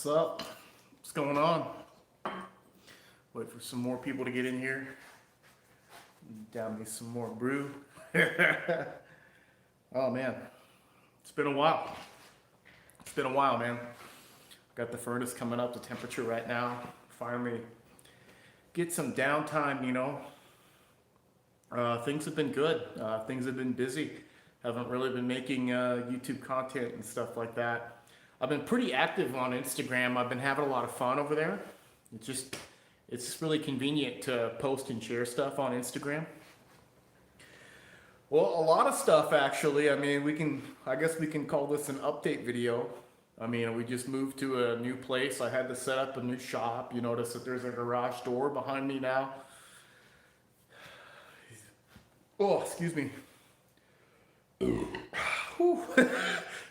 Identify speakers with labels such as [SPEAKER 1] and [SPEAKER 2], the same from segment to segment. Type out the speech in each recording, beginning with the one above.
[SPEAKER 1] What's up? What's going on? Wait for some more people to get in here. Down me some more brew. Oh man, it's been a while. It's been a while, man. Got the furnace coming up to temperature right now. Finally get some downtime, you know. Things have been good. Things have been busy. Haven't really been making YouTube content and stuff like that. I've been pretty active on Instagram. I've been having a lot of fun over there. It's just really convenient to post and share stuff on Instagram. Well, a lot of stuff actually. I mean, I guess we can call this an update video. I mean, we just moved to a new place. I had to set up a new shop. You notice that there's a garage door behind me now. Oh, excuse me. Whew.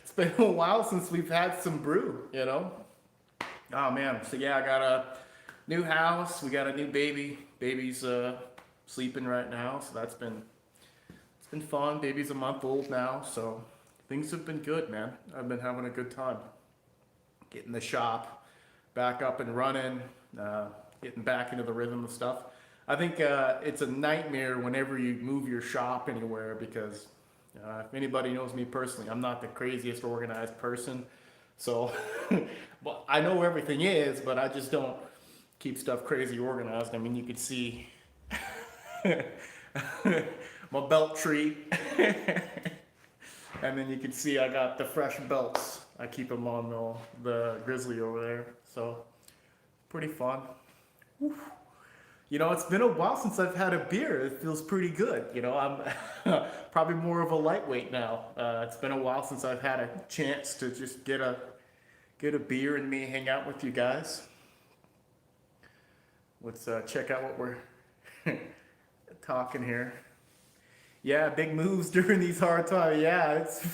[SPEAKER 1] It's been a while since we've had some brew, you know? Oh man, so yeah, I got a new house. We got a new baby. Baby's sleeping right now, so it's been fun. Baby's a month old now, so things have been good, man. I've been having a good time. Getting the shop back up and running, getting back into the rhythm of stuff. I think it's a nightmare whenever you move your shop anywhere because if anybody knows me personally, I'm not the craziest organized person. So, well, I know where everything is, but I just don't keep stuff crazy organized. I mean, you could see my belt tree. And then you can see I got the fresh belts. I keep them on the Grizzly over there. So, pretty fun. Whew. You know, it's been a while since I've had a beer. It feels pretty good. You know, I'm probably more of a lightweight now. It's been a while since I've had a chance to just get a beer and me hang out with you guys. Let's check out what we're talking here. Yeah, big moves during these hard times. Yeah, it's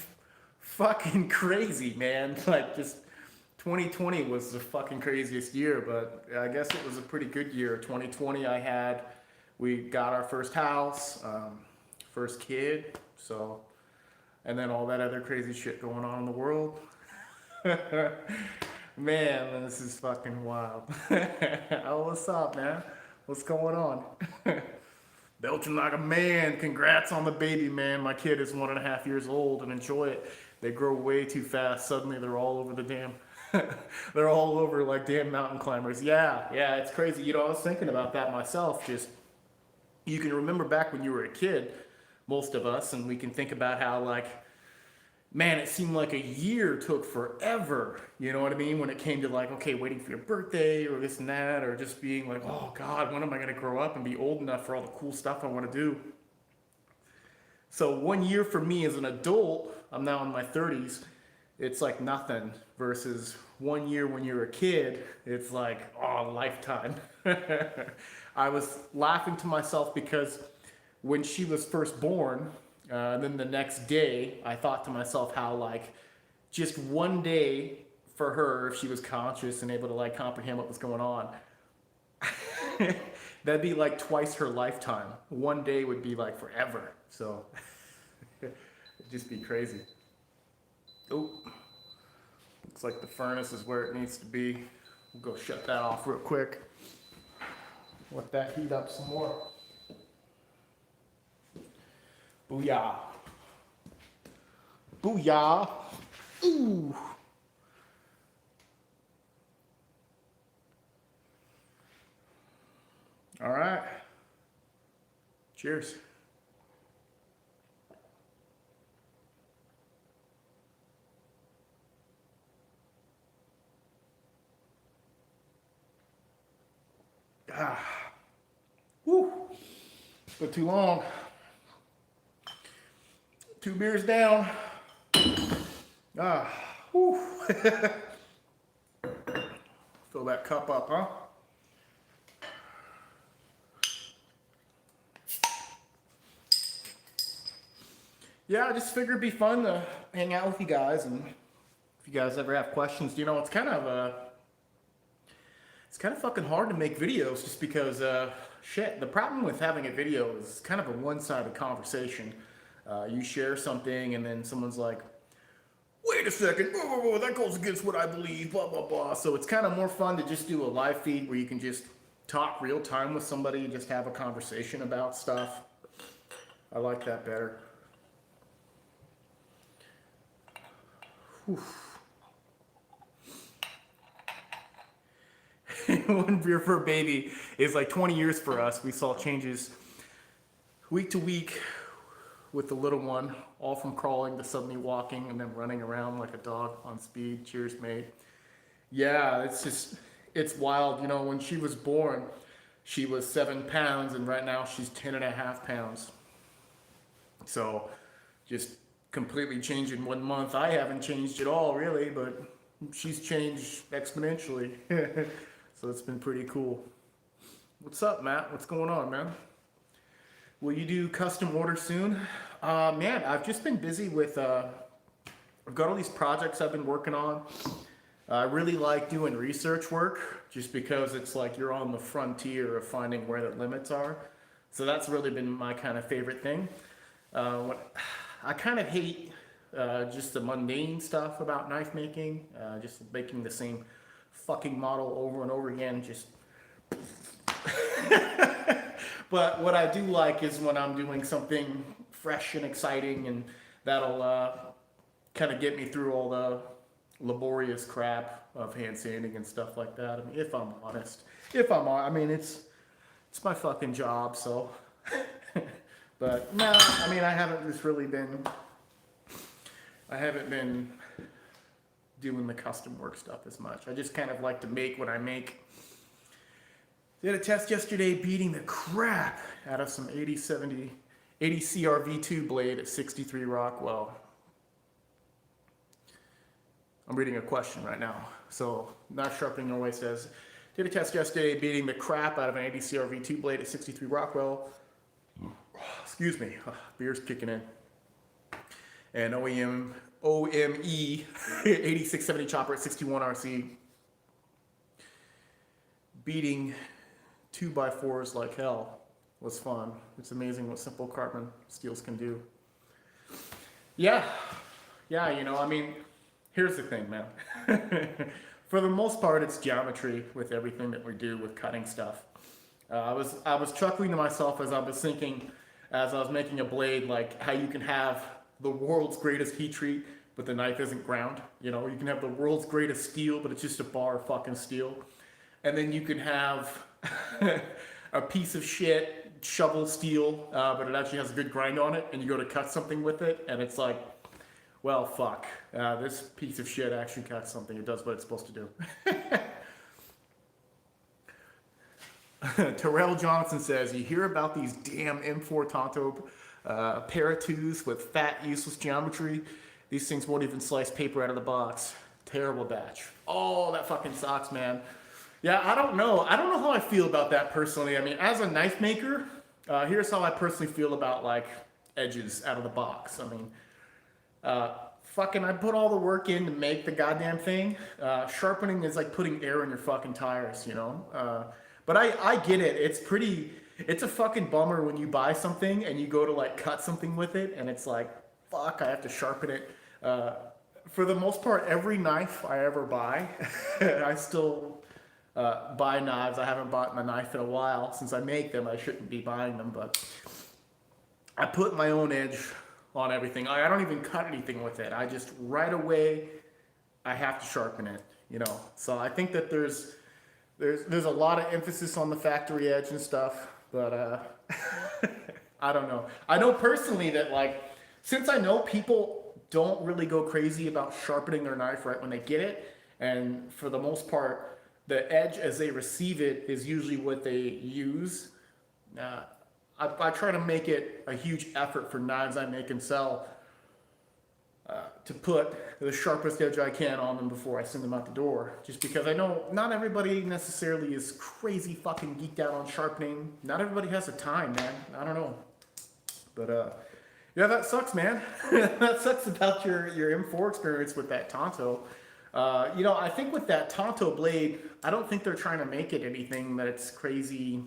[SPEAKER 1] fucking crazy, man. Like, just 2020 was the fucking craziest year, but I guess it was a pretty good year. 2020, we got our first house, first kid, so, and then all that other crazy shit going on in the world. Man, this is fucking wild. Oh, what's up, man? What's going on? Belching like a man. Congrats on the baby, man. My kid is 1.5 years old, and enjoy it. They grow way too fast. Suddenly they're all over the damn, they're all over like damn mountain climbers. Yeah, it's crazy. You know, I was thinking about that myself. Just, you can remember back when you were a kid, most of us, and we can think about how, like, man, it seemed like a year took forever. You know what I mean? When it came to, like, okay, waiting for your birthday or this and that, or just being like, oh God, when am I going to grow up and be old enough for all the cool stuff I want to do? So 1 year for me as an adult, I'm now in my 30s, it's like nothing, versus 1 year when you're a kid, it's like, oh, a lifetime. I was laughing to myself because when she was first born, then the next day, I thought to myself how, like, just one day for her, if she was conscious and able to, like, comprehend what was going on, that'd be like twice her lifetime. One day would be like forever. So, it'd just be crazy. Oh, looks like the furnace is where it needs to be. We'll go shut that off real quick. Let that heat up some more. Booyah. Booyah. Ooh. All right. Cheers. Ah. Woo. Been too long. 2 beers down. Ah, whew. Fill that cup up, huh? Yeah, I just figured it'd be fun to hang out with you guys, and if you guys ever have questions, you know, it's kind of fucking hard to make videos just because shit. The problem with having a video is kind of a one-sided conversation. You share something and then someone's like, wait a second, whoa, whoa, whoa, that goes against what I believe, blah, blah, blah. So it's kind of more fun to just do a live feed where you can just talk real time with somebody and just have a conversation about stuff. I like that better. Whew. One beer for a baby is like 20 years for us. We saw changes week to week with the little one, all from crawling to suddenly walking and then running around like a dog on speed. Cheers, mate. Yeah, it's wild. You know, when she was born, she was 7 pounds, and right now she's 10.5 pounds. So just completely changed in 1 month. I haven't changed at all, really, but she's changed exponentially. So it's been pretty cool. What's up, Matt? What's going on, man? Will you do custom orders soon? Man, I've just been busy with, I've got all these projects I've been working on. I really like doing research work just because it's like you're on the frontier of finding where the limits are. So that's really been my kind of favorite thing. I kind of hate just the mundane stuff about knife making, just making the same fucking model over and over again, just but what I do like is when I'm doing something fresh and exciting, and that'll kind of get me through all the laborious crap of hand sanding and stuff like that. I mean, if I'm honest, I mean, it's my fucking job, so. But no, I mean, I haven't been doing the custom work stuff as much. I just kind of like to make what I make. Did a test yesterday beating the crap out of some 80 CRV2 blade at 63 Rockwell. I'm reading a question right now. So, Knife Sharpening Norway says, did a test yesterday beating the crap out of an 80 CRV2 blade at 63 Rockwell. Excuse me, beer's kicking in. And OME 8670 chopper at 61 RC. Beating 2x4s like hell was fun. It's amazing what simple carbon steels can do. Yeah, you know, I mean, here's the thing, man. For the most part, it's geometry with everything that we do with cutting stuff. I was chuckling to myself as I was thinking, as I was making a blade, like how you can have the world's greatest heat treat, but the knife isn't ground. You know, you can have the world's greatest steel, but it's just a bar of fucking steel. And then you can have a piece of shit shovel steel, but it actually has a good grind on it, and you go to cut something with it, and it's like, well, fuck. This piece of shit actually cuts something. It does what it's supposed to do. Terrell Johnson says, you hear about these damn M4 Tanto Paratus with fat, useless geometry. These things won't even slice paper out of the box. Terrible batch. Oh, that fucking sucks, man. Yeah, I don't know. I don't know how I feel about that personally. I mean, as a knife maker, here's how I personally feel about like edges out of the box. I mean, fucking, I put all the work in to make the goddamn thing. Sharpening is like putting air in your fucking tires, you know? But I get it. It's a fucking bummer when you buy something and you go to like cut something with it and it's like, fuck, I have to sharpen it. For the most part, every knife I ever buy, I still buy knives. I haven't bought a knife in a while. Since I make them, I shouldn't be buying them, but I put my own edge on everything. I don't even cut anything with it. I just, right away, I have to sharpen it, you know? So I think that there's a lot of emphasis on the factory edge and stuff, but I don't know. I know personally that, like, since I know people don't really go crazy about sharpening their knife right when they get it, and for the most part, the edge as they receive it is usually what they use. I try to make it a huge effort for knives I make and sell to put the sharpest edge I can on them before I send them out the door. Just because I know not everybody necessarily is crazy fucking geeked out on sharpening. Not everybody has the time, man. I don't know. But yeah, that sucks, man. That sucks about your M4 experience with that Tanto. You know, I think with that Tanto blade, I don't think they're trying to make it anything that's crazy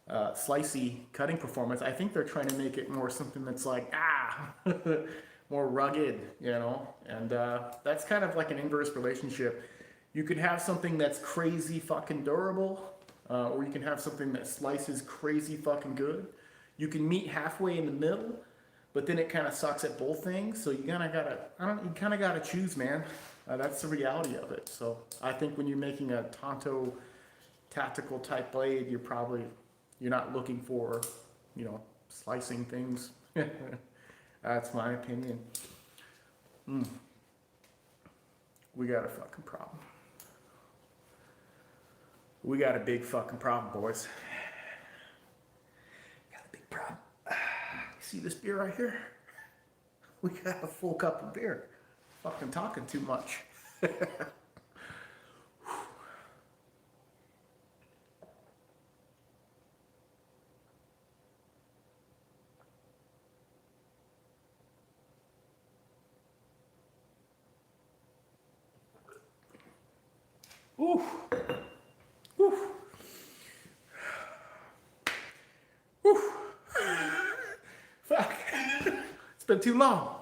[SPEAKER 1] slicey cutting performance. I think they're trying to make it more something that's like, more rugged, you know, and that's kind of like an inverse relationship. You could have something that's crazy fucking durable, or you can have something that slices crazy fucking good. You can meet halfway in the middle, but then it kind of sucks at both things. So you kind of gotta, you kind of gotta choose, man. That's the reality of it. So I think when you're making a Tanto tactical type blade, you're not looking for, you know, slicing things. That's my opinion. We got a fucking problem. We got a big fucking problem, boys. Got a big problem. See this beer right here? We got a full cup of beer. Fucking talking too much. Ooh. Ooh. Ooh. Fuck. It's been too long.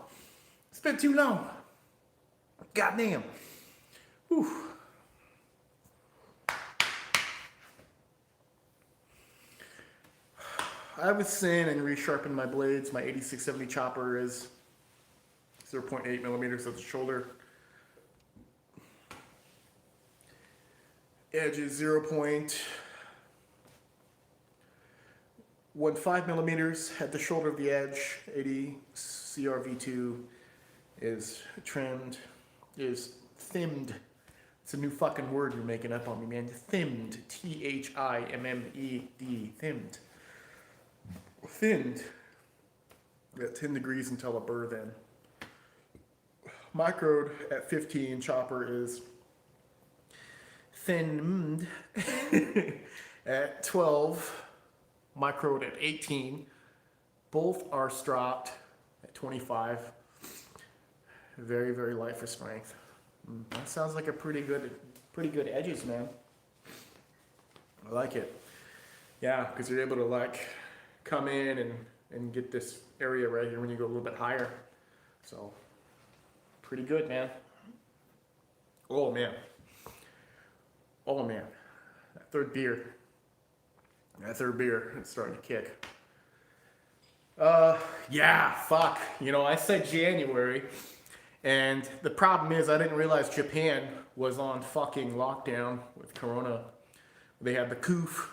[SPEAKER 1] It's been too long. Goddamn. Whew. I was sand and resharpened my blades. My 8670 chopper is 0.8 millimeters at the shoulder. Edge is 0.15 millimeters at the shoulder of the edge. 80 CRV2 is trimmed, is thinmed. It's a new fucking word you're making up on me, man. Thinmed. T-H-I-M-M-E-D. Thinmed. Thinned. At 10 degrees until a burr then. Microed at 15, chopper is thinned at 12, microed at 18. Both are stropped at 25. Very, very light for strength. That sounds like a pretty good edges, man. I like it. Yeah, because you're able to like come in and get this area right here when you go a little bit higher. So, pretty good, man. Oh, man. Oh, man. That third beer, it's starting to kick. Yeah, fuck. You know, I said January, and the problem is I didn't realize Japan was on fucking lockdown with Corona. They had the coof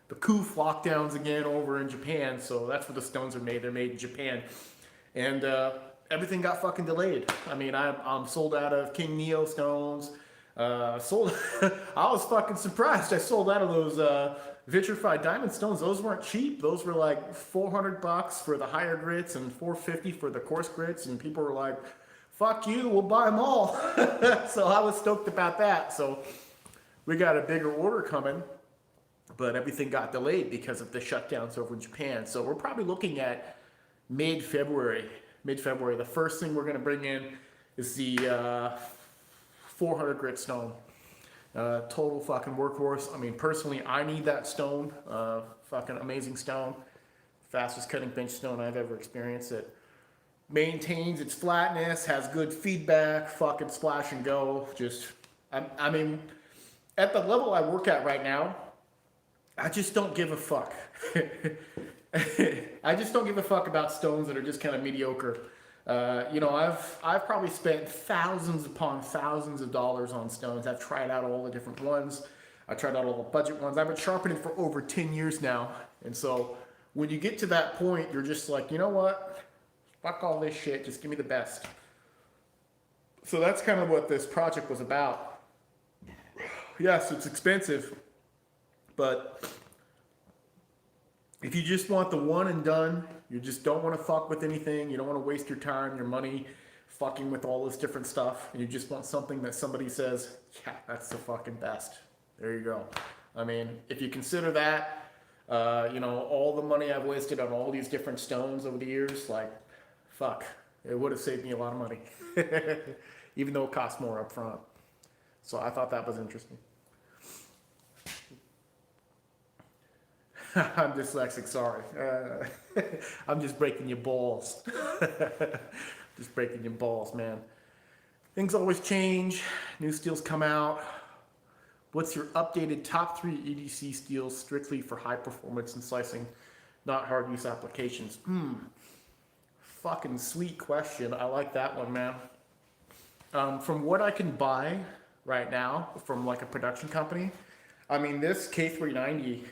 [SPEAKER 1] lockdowns again over in Japan, so that's where the stones are made. They're made in Japan. And everything got fucking delayed. I mean, I'm sold out of King Neo stones. I was fucking surprised. I sold out of those vitrified diamond stones. Those weren't cheap. Those were like $400 for the higher grits and $450 for the coarse grits. And people were like, fuck you, we'll buy them all. So I was stoked about that. So we got a bigger order coming, but everything got delayed because of the shutdowns over in Japan. So we're probably looking at mid-February. The first thing we're going to bring in is the 400 grit stone. Total fucking workhorse. I mean, personally, I need that stone. Fucking amazing stone. Fastest cutting bench stone I've ever experienced. It maintains its flatness, has good feedback, fucking splash and go. Just, I mean, at the level I work at right now, I just don't give a fuck. I just don't give a fuck about stones that are just kind of mediocre. You know, I've probably spent thousands upon thousands of dollars on stones. I've tried out all the different ones. I tried out all the budget ones. I've been sharpening for over 10 years now. And so when you get to that point, you're just like, you know what? Fuck all this shit. Just give me the best. So that's kind of what this project was about. Yes, it's expensive, but if you just want the one and done, you just don't want to fuck with anything, you don't want to waste your time, your money, fucking with all this different stuff, and you just want something that somebody says, yeah, that's the fucking best. There you go. I mean, if you consider that, you know, all the money I've wasted on all these different stones over the years, like, fuck, it would have saved me a lot of money. Even though it costs more up front. So I thought that was interesting. I'm dyslexic, sorry. I'm just breaking your balls. Just breaking your balls, man. Things always change. New steels come out. What's your updated top 3 EDC steels strictly for high performance and slicing, not hard use applications? Fucking sweet question. I like that one, man. From what I can buy right now from like a production company, I mean, this K390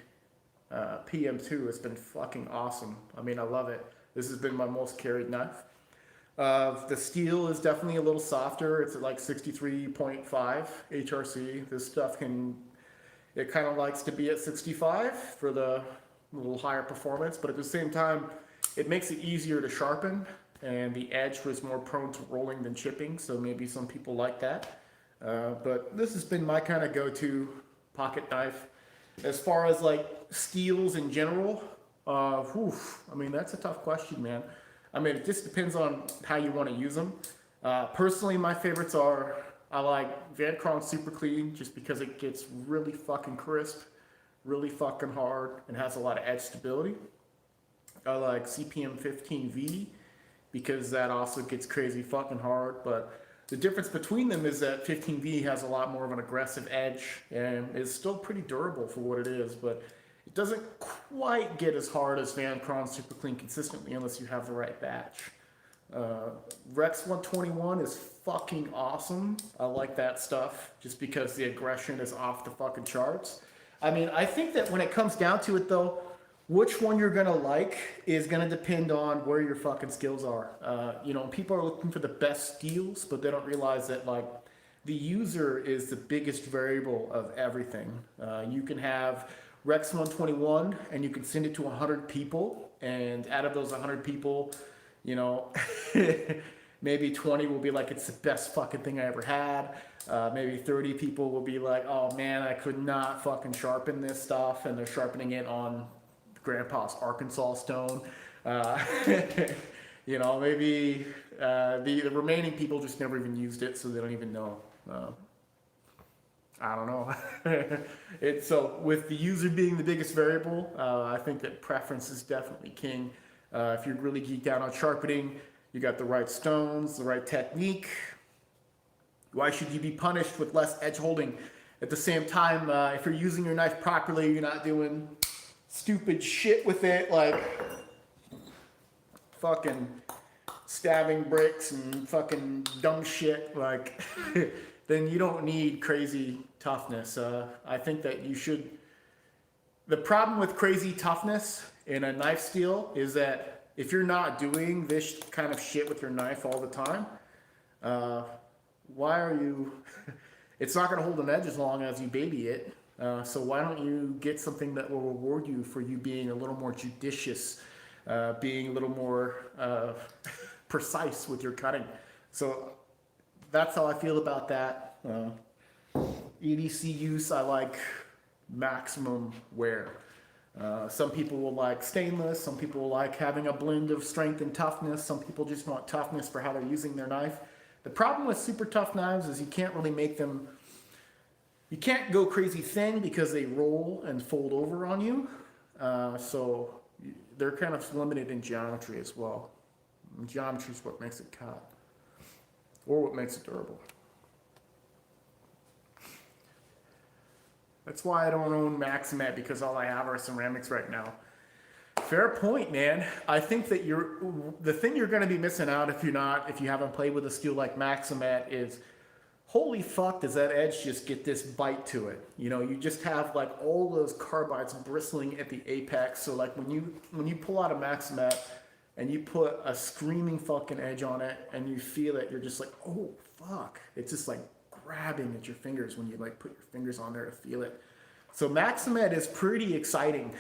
[SPEAKER 1] PM2 has been fucking awesome. I mean, I love it. This has been my most carried knife. The steel is definitely a little softer. It's at like 63.5 HRC. This stuff it kind of likes to be at 65 for the little higher performance, but at the same time, it makes it easier to sharpen, and the edge was more prone to rolling than chipping, so maybe some people like that. But this has been my kind of go-to pocket knife. As far as like steels in general, I mean, that's a tough question, man. I mean, it just depends on how you want to use them. Personally, my favorites are, I like Vancron Super Clean just because it gets really fucking crisp, really fucking hard, and has a lot of edge stability. I like CPM 15V because that also gets crazy fucking hard, but the difference between them is that 15V has a lot more of an aggressive edge and is still pretty durable for what it is, but it doesn't quite get as hard as Vancron Super Clean consistently unless you have the right batch. Rex 121 is fucking awesome. I like that stuff just because the aggression is off the fucking charts. I mean, I think that when it comes down to it though, which one you're gonna like is gonna depend on where your fucking skills are. You know, people are looking for the best skills, but they don't realize that like the user is the biggest variable of everything. You can have Rex 121 and you can send it to 100 people, and out of those 100 people, you know, maybe 20 will be like, it's the best fucking thing I ever had. Maybe 30 people will be like, oh man, I could not fucking sharpen this stuff, and they're sharpening it on Grandpa's Arkansas stone. You know, maybe the remaining people just never even used it, so they don't even know. I don't know. So with the user being the biggest variable, I think that preference is definitely king. If you're really geeked out on sharpening, you got the right stones, the right technique. Why should you be punished with less edge holding? At the same time, if you're using your knife properly, you're not doing stupid shit with it, like fucking stabbing bricks and fucking dumb shit, like then you don't need crazy toughness. I think that you should. The problem with crazy toughness in a knife steel is that if you're not doing this kind of shit with your knife all the time, why are you? It's not going to hold an edge as long as you baby it. So why don't you get something that will reward you for you being a little more judicious, being a little more precise with your cutting. So that's how I feel about that. EDC use, I like maximum wear. Some people will like stainless, some people will like having a blend of strength and toughness, some people just want toughness for how they're using their knife. The problem with super tough knives is you can't really make them, you can't go crazy thin because they roll and fold over on you. So they're kind of limited in geometry as well. And geometry is what makes it cut, or what makes it durable. That's why I don't own Maximat, because all I have are ceramics right now. Fair point, man. I think that the thing you're going to be missing out if you haven't played with a steel like Maximat is, holy fuck, does that edge just get this bite to it? You know, you just have like all those carbides bristling at the apex. So like when you pull out a Maximat and you put a screaming fucking edge on it and you feel it, you're just like, oh fuck. It's just like grabbing at your fingers when you like put your fingers on there to feel it. So Maximat is pretty exciting.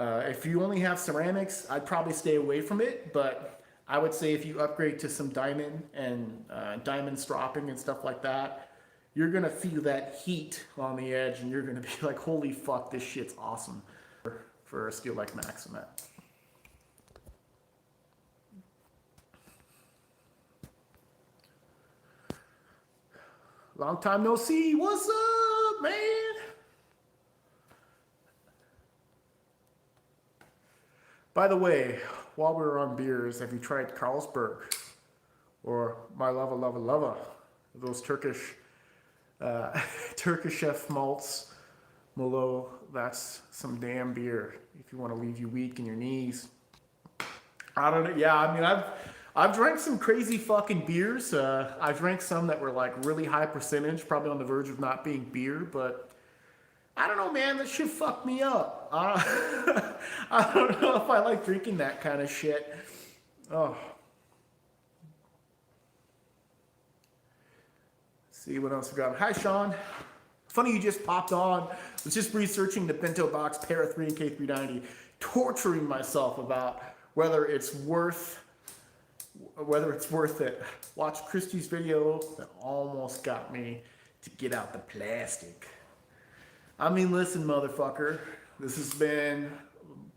[SPEAKER 1] If you only have ceramics, I'd probably stay away from it, but I would say if you upgrade to some diamond and diamond stropping and stuff like that, you're gonna feel that heat on the edge and you're gonna be like, holy fuck, this shit's awesome for a steel like Maximat. Long time no see. What's up, man? By the way, while we were on beers, have you tried Carlsberg? or my lover. Those Turkish Turkish chef malts. Mule, that's some damn beer. If you want to leave you weak in your knees. I don't know. Yeah, I mean, I've drank some crazy fucking beers. I've drank some that were like really high percentage, probably on the verge of not being beer, but I don't know, man. That shit fucked me up. I don't know if I like drinking that kind of shit. Oh. See what else we got. Hi, Sean. Funny you just popped on. I was just researching the bento box Para 3 and K390, torturing myself about whether it's worth it. Watch Christy's video that almost got me to get out the plastic. I mean, listen, motherfucker. This has been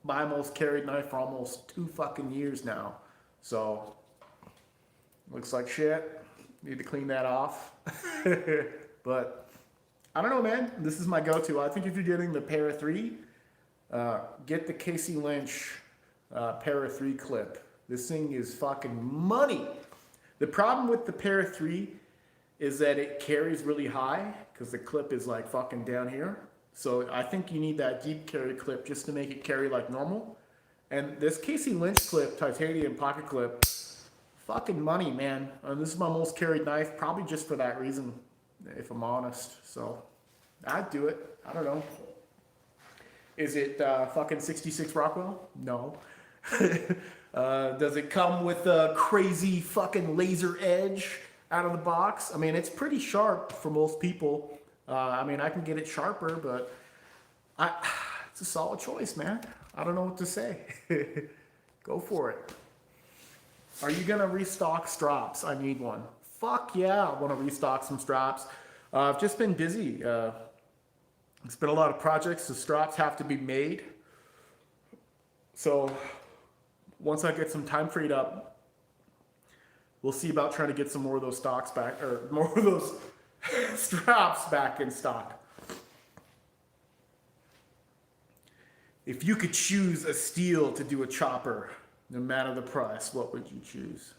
[SPEAKER 1] my most carried knife for almost 2 fucking years now. So, looks like shit. Need to clean that off. But, I don't know, man. This is my go-to. I think if you're getting the Para 3, get the Casey Lynch Para 3 clip. This thing is fucking money. The problem with the Para 3 is that it carries really high because the clip is like fucking down here. So I think you need that deep carry clip just to make it carry like normal. And this Casey Lynch clip, titanium pocket clip, fucking money, man. This is my most carried knife, probably just for that reason, if I'm honest. So I'd do it. I don't know. Is it fucking 66 Rockwell? No. Does it come with a crazy fucking laser edge out of the box? I mean, it's pretty sharp for most people. I mean, I can get it sharper, but it's a solid choice, man. I don't know what to say. Go for it. Are you gonna restock straps? I need one. Fuck yeah, I want to restock some straps. I've just been busy. It's been a lot of projects. The straps have to be made. So once I get some time freed up, we'll see about trying to get some more of those stocks back, or more of those straps back in stock. If you could choose a steel to do a chopper, no matter the price, what would you choose?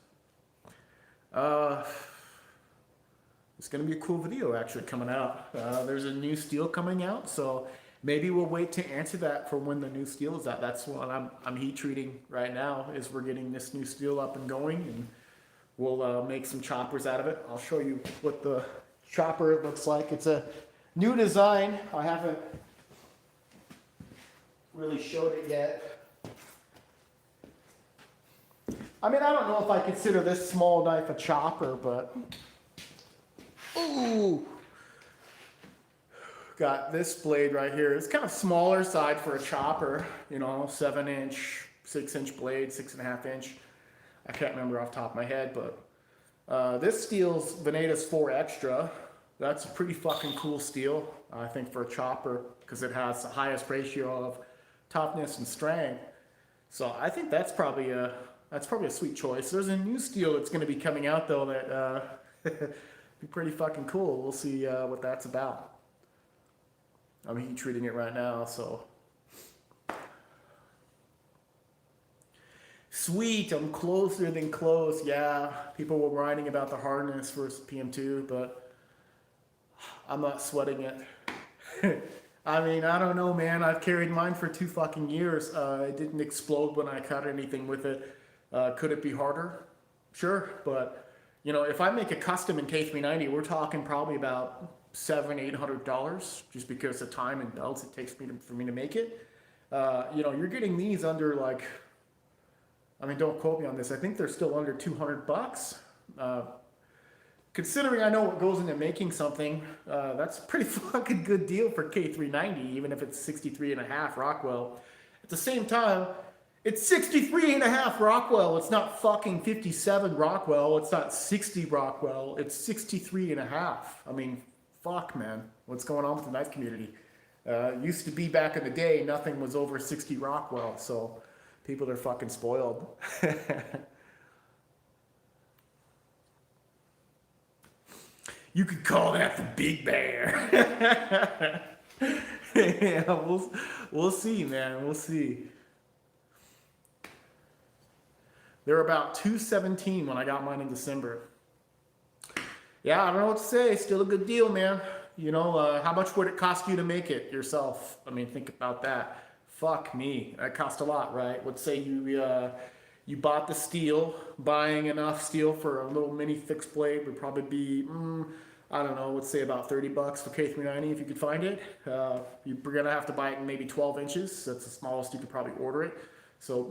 [SPEAKER 1] It's going to be a cool video actually coming out. There's a new steel coming out, so maybe we'll wait to answer that for when the new steel is out. That's what I'm heat treating right now, is we're getting this new steel up and going, and we'll make some choppers out of it. I'll show you what the chopper looks like. It's a new design. I haven't really showed it yet. I mean, I don't know if I consider this small knife a chopper, but ooh, got this blade right here. It's kind of smaller side for a chopper, you know, 7-inch, 6-inch blade, 6.5 inch. I can't remember off the top of my head, but this steel's Vanadium 4 Extra. That's a pretty fucking cool steel, I think, for a chopper, because it has the highest ratio of toughness and strength. So I think that's probably a sweet choice. There's a new steel that's going to be coming out though that be pretty fucking cool. We'll see what that's about. I'm heat treating it right now, so sweet. I'm closer than close. Yeah, people were writing about the hardness versus PM2, but I'm not sweating it. I mean, I don't know, man. I've carried mine for 2 fucking years. It didn't explode when I cut anything with it. Could it be harder? Sure, but you know, if I make a custom in K390, we're talking probably about $700-800 just because of time and belts it takes for me to make it. You know, you're getting these under like, I mean, don't quote me on this. I think they're still under $200. Considering I know what goes into making something, that's a pretty fucking good deal for K390, even if it's 63.5 Rockwell. At the same time, it's 63.5 Rockwell. It's not fucking 57 Rockwell. It's not 60 Rockwell. It's 63.5. I mean, fuck, man. What's going on with the knife community? Used to be back in the day, nothing was over 60 Rockwell, so people are fucking spoiled. You could call that the Big Bear. Yeah, we'll see, man. We'll see. They're about $217 when I got mine in December. Yeah, I don't know what to say. Still a good deal, man. You know, how much would it cost you to make it yourself? I mean, think about that. Fuck me. That cost a lot, right? Let's say you bought the steel. Buying enough steel for a little mini fixed blade would probably be, I don't know, let's say about $30 for K390 if you could find it. You're gonna have to buy it in maybe 12 inches. That's the smallest you could probably order it. So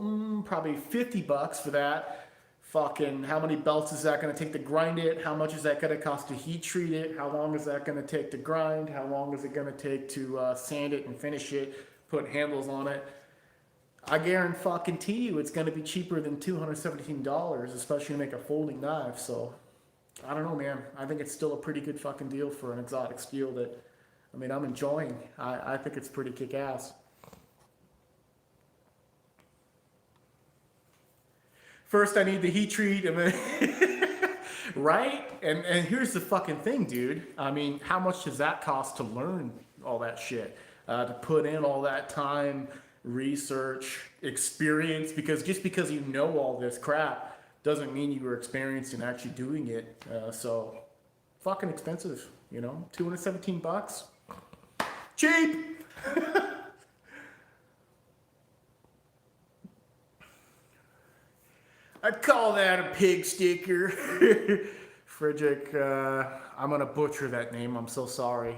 [SPEAKER 1] probably $50 for that. Fucking, how many belts is that going to take to grind it? How much is that going to cost to heat treat it? How long is that going to take to grind? How long is it going to take to sand it and finish it, put handles on it? I guarantee you it's going to be cheaper than $217, especially to make a folding knife. So, I don't know, man. I think it's still a pretty good fucking deal for an exotic steel that, I mean, I'm enjoying. I think it's pretty kick-ass. First, I need the heat treat, and then, right? And here's the fucking thing, dude. I mean, how much does that cost to learn all that shit? To put in all that time, research, experience? Because just because you know all this crap doesn't mean you were experienced in actually doing it. So, fucking expensive, you know? $217? Cheap! I'd call that a pig sticker. Frederick, I'm going to butcher that name. I'm so sorry.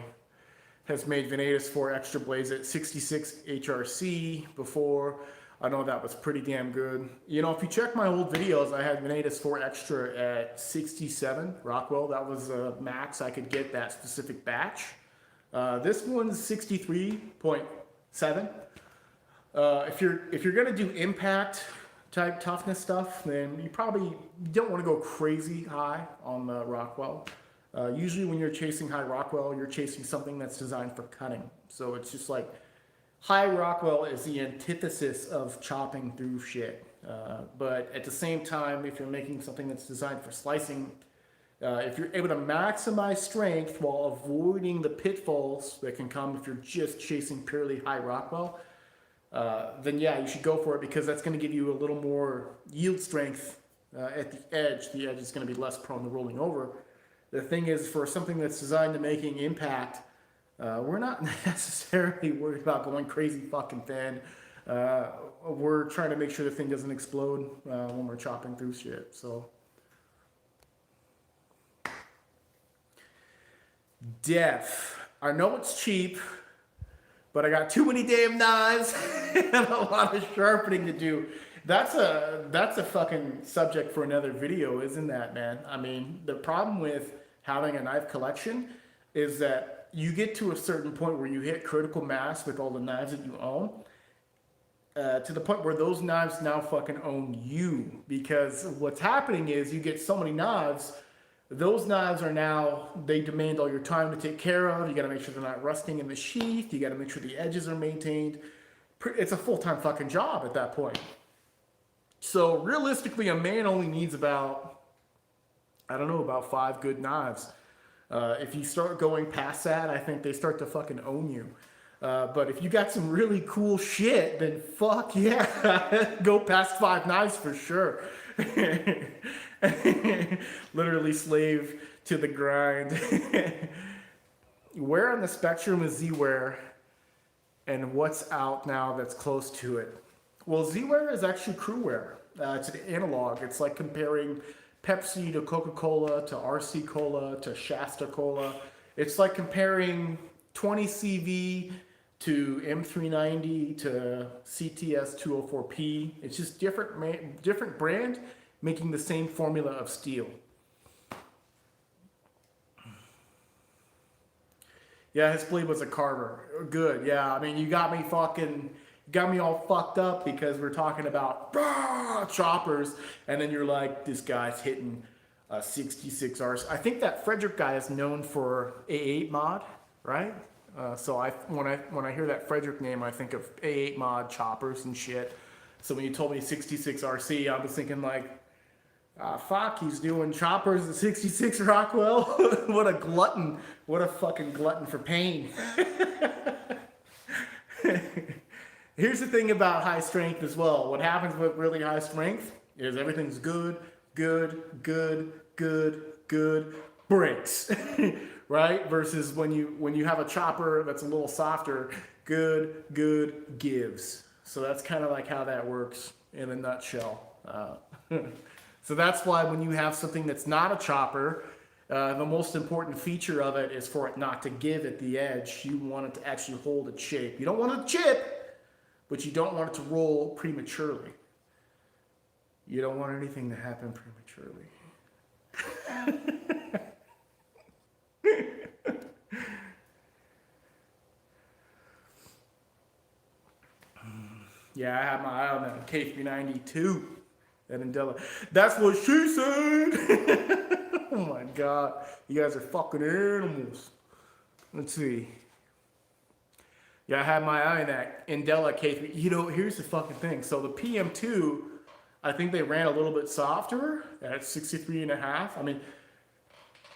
[SPEAKER 1] Has made Vanadium 4 extra blades at 66 HRC before. I know that was pretty damn good. You know, if you check my old videos, I had Vanadium 4 extra at 67 Rockwell. That was max I could get that specific batch. This one's 63.7. If you're going to do impact type toughness stuff, then you probably don't want to go crazy high on the Rockwell. Usually when you're chasing high Rockwell, you're chasing something that's designed for cutting. So it's just like, high Rockwell is the antithesis of chopping through shit. But at the same time, if you're making something that's designed for slicing, if you're able to maximize strength while avoiding the pitfalls that can come if you're just chasing purely high Rockwell, then yeah, you should go for it, because that's going to give you a little more yield strength at the edge. The edge is going to be less prone to rolling over. The thing is, for something that's designed to making impact, we're not necessarily worried about going crazy fucking thin. We're trying to make sure the thing doesn't explode when we're chopping through shit. So, Def, I know it's cheap, but I got too many damn knives and a lot of sharpening to do. That's a fucking subject for another video, isn't that, man? I mean, the problem with having a knife collection is that you get to a certain point where you hit critical mass with all the knives that you own, to the point where those knives now fucking own you. Because what's happening is you get so many knives, those knives are now, they demand all your time to take care of. You got to make sure they're not rusting in the sheath. You got to make sure the edges are maintained. It's a full-time fucking job at that point. So realistically, a man only needs about, I don't know, about 5 good knives. If you start going past that, I think they start to fucking own you. But if you got some really cool shit, then fuck yeah, go past 5 knives for sure. Literally slave to the grind. Where on the spectrum is Z-Wear, and what's out now that's close to it? Well, Z-Wear is actually crewwear. It's an analog. It's like comparing Pepsi to Coca-Cola to RC Cola to Shasta Cola. It's like comparing 20CV to M390 to CTS 204P. It's just different brand making the same formula of steel. Yeah, his blade was a carver. Good. Yeah, I mean, you got me all fucked up because we're talking about choppers, and then you're like, this guy's hitting a 66 Rs. I think that Frederick guy is known for A8 mod, right? So when I hear that Frederick name, I think of A8 mod choppers and shit. So when you told me 66 RC, I was thinking like, fuck, he's doing choppers at 66 Rockwell. What a glutton. What a fucking glutton for pain. Here's the thing about high strength as well. What happens with really high strength is everything's good, good, good, good, good, breaks, right? Versus when you have a chopper that's a little softer, good, good, gives. So that's kind of like how that works in a nutshell. So that's why when you have something that's not a chopper, the most important feature of it is for it not to give at the edge. You want it to actually hold its shape. You don't want it to chip, but you don't want it to roll prematurely. You don't want anything to happen prematurely. Yeah, I have my eye on that K390 too. That Indela. That's what she said. Oh my God. You guys are fucking animals. Let's see. Yeah, I have my eye on that Indela K3. You know, here's the fucking thing. So the PM2, I think they ran a little bit softer at 63.5. I mean,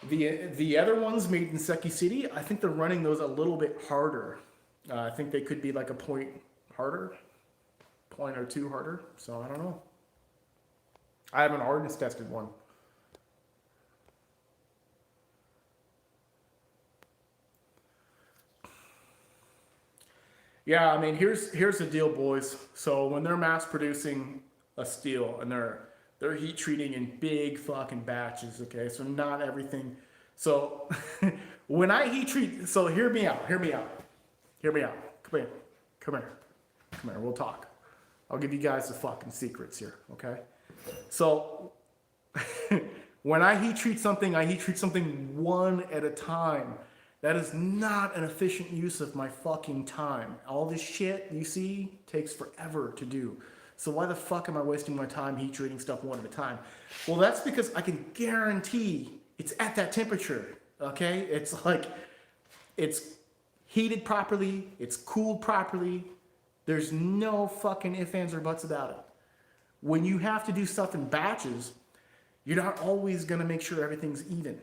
[SPEAKER 1] the other ones made in Seki City, I think they're running those a little bit harder. I think they could be like a point harder, point or two harder. So I don't know. I haven't hardness tested one. Yeah, I mean, here's the deal, boys. So when they're mass producing a steel and they're heat treating in big fucking batches, okay? So not everything. So when I heat treat, so hear me out. Come here, we'll talk. I'll give you guys the fucking secrets here, okay? So when I heat treat something one at a time. That is not an efficient use of my fucking time. All this shit you see takes forever to do. So why the fuck am I wasting my time heat treating stuff one at a time? Well, that's because I can guarantee it's at that temperature, okay? It's like, it's heated properly, it's cooled properly. There's no fucking ifs, ands, or buts about it. When you have to do stuff in batches, you're not always gonna make sure everything's even.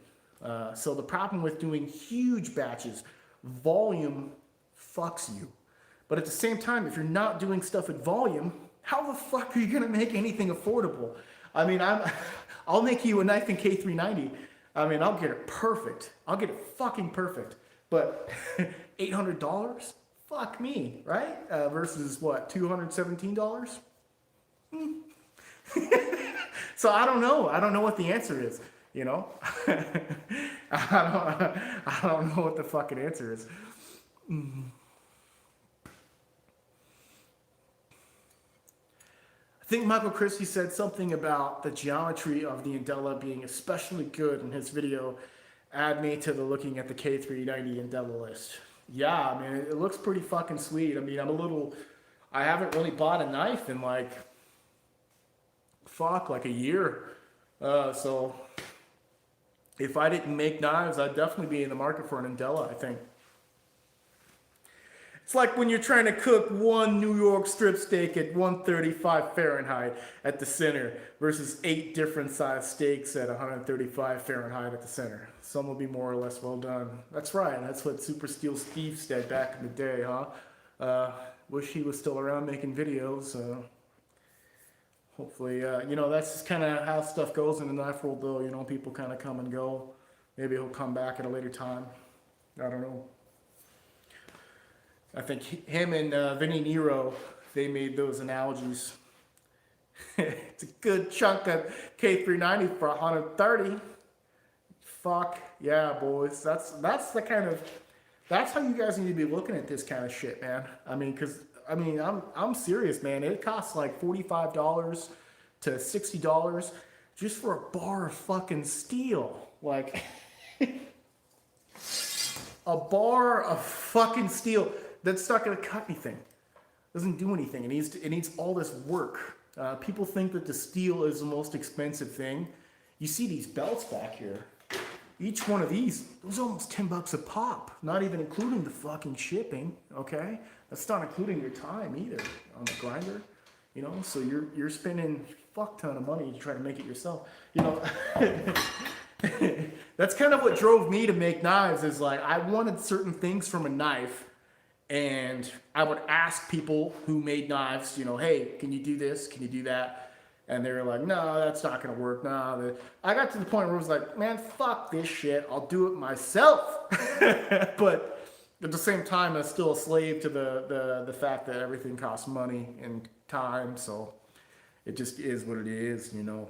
[SPEAKER 1] So the problem with doing huge batches, volume fucks you. But at the same time, if you're not doing stuff at volume, how the fuck are you gonna make anything affordable? I mean, I'll make you a knife in K390. I mean, I'll get it perfect. I'll get it fucking perfect. But $800? Fuck me, right? Versus what, $217? So I don't know. I don't know what the answer is. You know, I don't know what the fucking answer is. I think Michael Christie said something about the geometry of the Indela being especially good in his video. Add me to the looking at the K390 Indela list. Yeah, I mean, it looks pretty fucking sweet. I mean, I haven't really bought a knife in like a year. So if I didn't make knives, I'd definitely be in the market for an Indela, I think. It's like when you're trying to cook one New York strip steak at 135 Fahrenheit at the center versus 8 different size steaks at 135 Fahrenheit at the center. Some will be more or less well done. That's right. That's what Super Steel Steve said back in the day, huh? Wish he was still around making videos. Hopefully, that's just kind of how stuff goes in the knife world, though. People kind of come and go. Maybe he'll come back at a later time. I don't know. I think him and Vinny Nero, they made those analogies. It's a good chunk of K390 for 130. Fuck yeah, boys. That's how you guys need to be looking at this kind of shit, man. I'm serious, man. It costs like $45 to $60 just for a bar of fucking steel. Like, a bar of fucking steel that's not gonna cut anything. Doesn't do anything. It needs all this work. People think that the steel is the most expensive thing. You see these belts back here. Each one of these, those are almost $10 a pop. Not even including the fucking shipping, okay? That's not including your time either on the grinder, So you're spending a fuck ton of money to try to make it yourself, That's kind of what drove me to make knives. Is like I wanted certain things from a knife, and I would ask people who made knives, hey, can you do this? Can you do that? And they were like, no, that's not gonna work. No, I got to the point where I was like, man, fuck this shit. I'll do it myself. But at the same time, I'm still a slave to the fact that everything costs money and time. So it just is what it is, you know.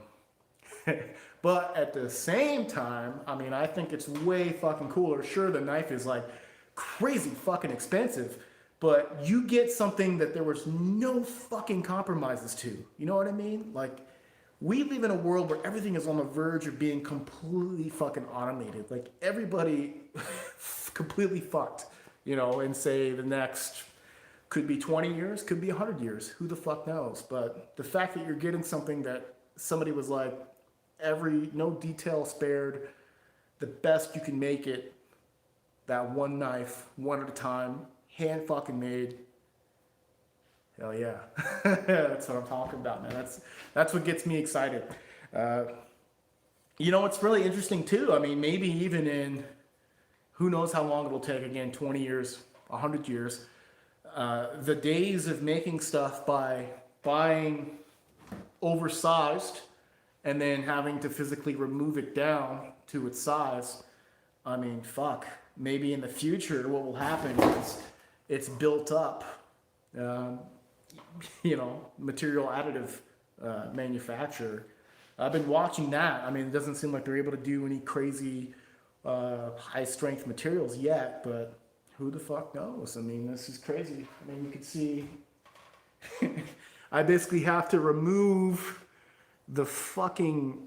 [SPEAKER 1] But at the same time, I mean, I think it's way fucking cooler. Sure, the knife is like crazy fucking expensive, but you get something that there was no fucking compromises to. You know what I mean? Like, we live in a world where everything is on the verge of being completely fucking automated. Like, everybody completely fucked, you know, and say the next, could be 20 years, could be 100 years. Who the fuck knows? But the fact that you're getting something that somebody was like, no detail spared, the best you can make it, that one knife, one at a time, hand fucking made. Hell yeah. That's what I'm talking about, man. That's what gets me excited. You know, it's really interesting too. I mean, maybe even in, who knows how long it'll take, again, 20 years, 100 years, the days of making stuff by buying oversized and then having to physically remove it down to its size. I mean, fuck. Maybe in the future, what will happen is it's built up, you know, material additive manufacturer. I've been watching that. I mean, it doesn't seem like they're able to do any crazy high strength materials yet, but who the fuck knows? I mean, this is crazy. I mean, you can see I basically have to remove the fucking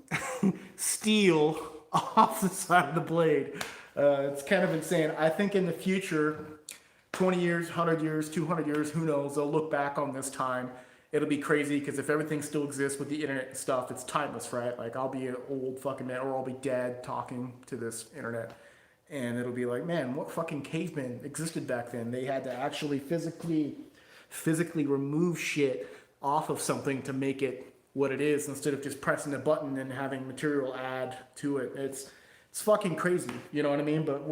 [SPEAKER 1] steel off the side of the blade. It's kind of insane. I think in the future, 20 years, 100 years, 200 years, who knows, they'll look back on this time. It'll be crazy because if everything still exists with the internet and stuff, it's timeless, right? Like, I'll be an old fucking man, or I'll be dead talking to this internet. And it'll be like, man, what fucking cavemen existed back then? They had to actually physically remove shit off of something to make it what it is, instead of just pressing a button and having material add to it. It's fucking crazy, you know what I mean? But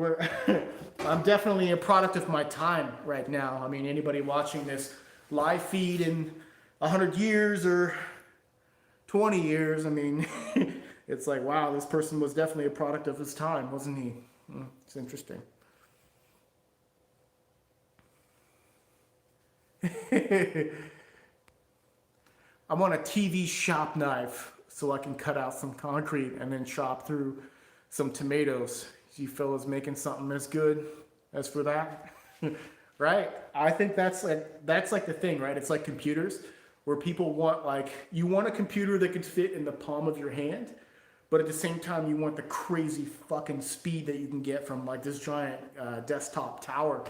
[SPEAKER 1] I'm definitely a product of my time right now. I mean, anybody watching this live feed in 100 years or 20 years, I mean, it's like, wow, this person was definitely a product of his time, wasn't he? It's interesting. I'm on a TV shop knife so I can cut out some concrete and then chop through some tomatoes. You fellas making something as good as for that? Right? I think that's like the thing, right? It's like computers, where people want, like, you want a computer that can fit in the palm of your hand, but at the same time you want the crazy fucking speed that you can get from like this giant desktop tower.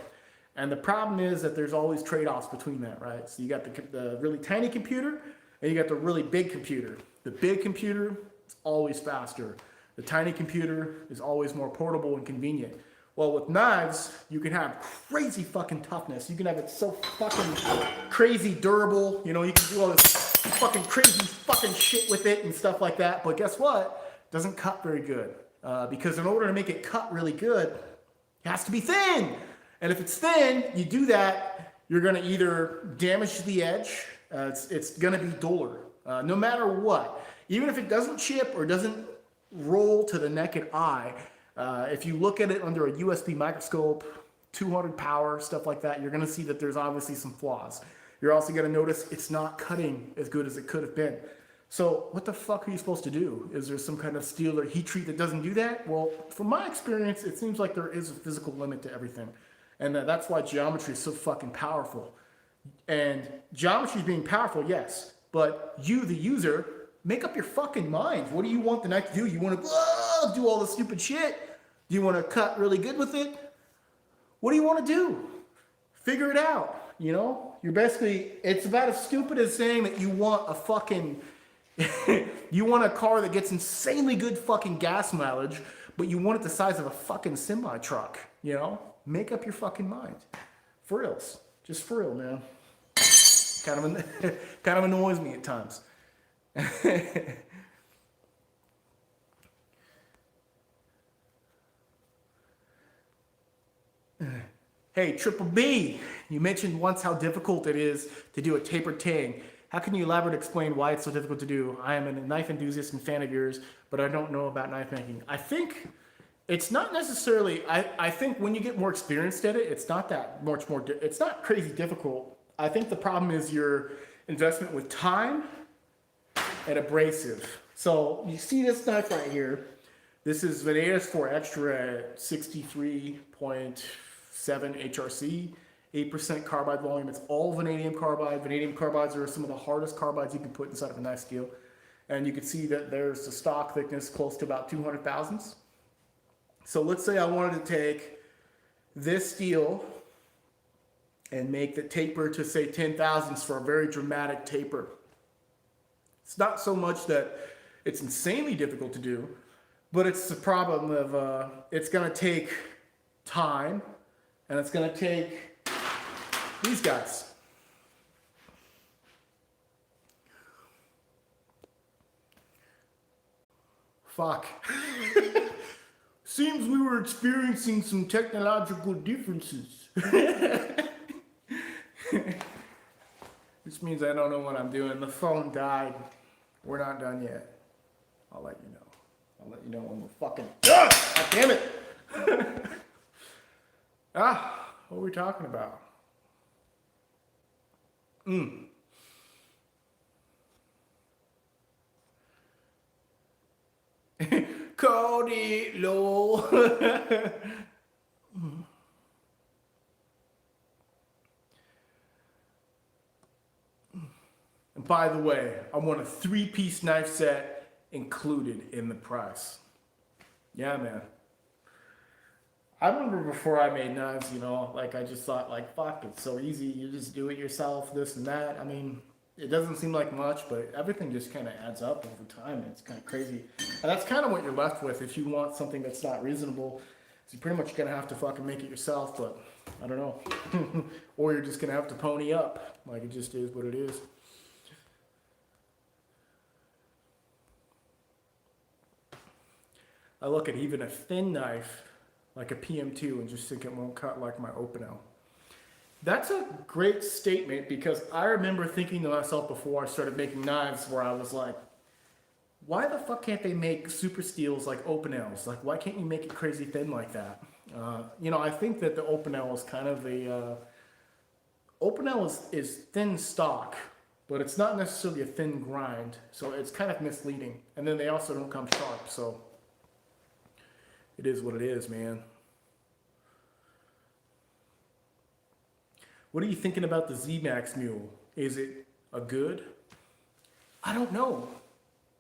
[SPEAKER 1] And the problem is that there's always trade-offs between that, right? So you got the really tiny computer, and you got the really big computer. The big computer is always faster. The tiny computer is always more portable and convenient. Well, with knives, you can have crazy fucking toughness. You can have it so fucking crazy durable. You know, you can do all this fucking crazy fucking shit with it and stuff like that. But guess what? It doesn't cut very good. Because in order to make it cut really good, it has to be thin. And if it's thin, you do that, you're gonna either damage the edge, it's gonna be duller, no matter what. Even if it doesn't chip or doesn't roll to the naked eye, if you look at it under a USB microscope, 200 power, stuff like that, you're gonna see that there's obviously some flaws. You're also gonna notice it's not cutting as good as it could have been. So what the fuck are you supposed to do? Is there some kind of steel or heat treat that doesn't do that? Well, from my experience, it seems like there is a physical limit to everything. And that's why geometry is so fucking powerful. And geometry being powerful, yes, but you, the user, make up your fucking mind. What do you want the knife to do? You want to do all the stupid shit? Do you want to cut really good with it? What do you want to do? Figure it out, you know? You're basically, it's about as stupid as saying that you want a fucking, you want a car that gets insanely good fucking gas mileage, but you want it the size of a fucking semi truck, you know? Make up your fucking mind. For reals. Just for real, man. Kind of annoys me at times. Hey, Triple B, you mentioned once how difficult it is to do a tapered tang. How can you elaborate explain why it's so difficult to do? I am a knife enthusiast and fan of yours, but I don't know about knife making. I think it's not necessarily, I think when you get more experienced at it, it's not that much more, it's not crazy difficult. I think the problem is your investment with time and abrasive. So you see this knife right here. This is Vanadium 4 Extra at 63.7 HRC, 8% carbide volume. It's all vanadium carbide. Vanadium carbides are some of the hardest carbides you can put inside of a knife steel. And you can see that there's the stock thickness close to about 200 thousandths. So let's say I wanted to take this steel and make the taper to say 10 thousandths for a very dramatic taper. It's not so much that it's insanely difficult to do, but it's the problem of it's going to take time, and it's going to take these guys. Fuck. Seems we were experiencing some technological differences. Which means I don't know what I'm doing. The phone died. We're not done yet. I'll let you know. I'll let you know when we're fucking done. God damn it. What were we talking about? Called it low. And by the way, I want a 3-piece knife set included in the price. Yeah, man. I remember before I made knives, you know, like I just thought like, fuck, it's so easy. You just do it yourself, this and that. I mean, it doesn't seem like much, but everything just kind of adds up over time. It's kind of crazy. And that's kind of what you're left with if you want something that's not reasonable. So you're pretty much going to have to fucking make it yourself, but I don't know. Or you're just going to have to pony up. Like it just is what it is. I look at even a thin knife, like a PM2, and just think it won't cut like my open L. That's a great statement because I remember thinking to myself before I started making knives where I was like, why the fuck can't they make super steels like open Ls? Like, why can't you make it crazy thin like that? You know, I think that the open L is kind of a, open L is thin stock, but it's not necessarily a thin grind. So it's kind of misleading. And then they also don't come sharp. So it is what it is, man. What are you thinking about the Z-Max Mule? Is it a good? I don't know.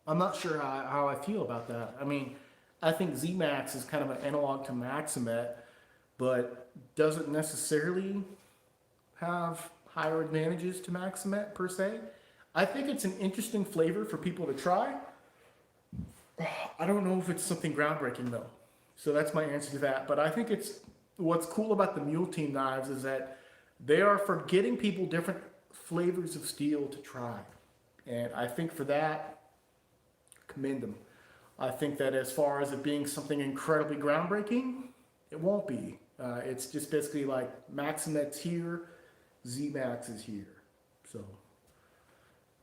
[SPEAKER 1] I'm not sure how I feel about that. I mean, I think Z-Max is kind of an analog to Maximet, but doesn't necessarily have higher advantages to Maximet per se. I think it's an interesting flavor for people to try. I don't know if it's something groundbreaking though. So that's my answer to that. But I think it's what's cool about the Mule Team knives is that they are for getting people different flavors of steel to try. And I think for that, commend them. I think that as far as it being something incredibly groundbreaking, it won't be. It's just basically like Maximet's here, Z-Max is here. So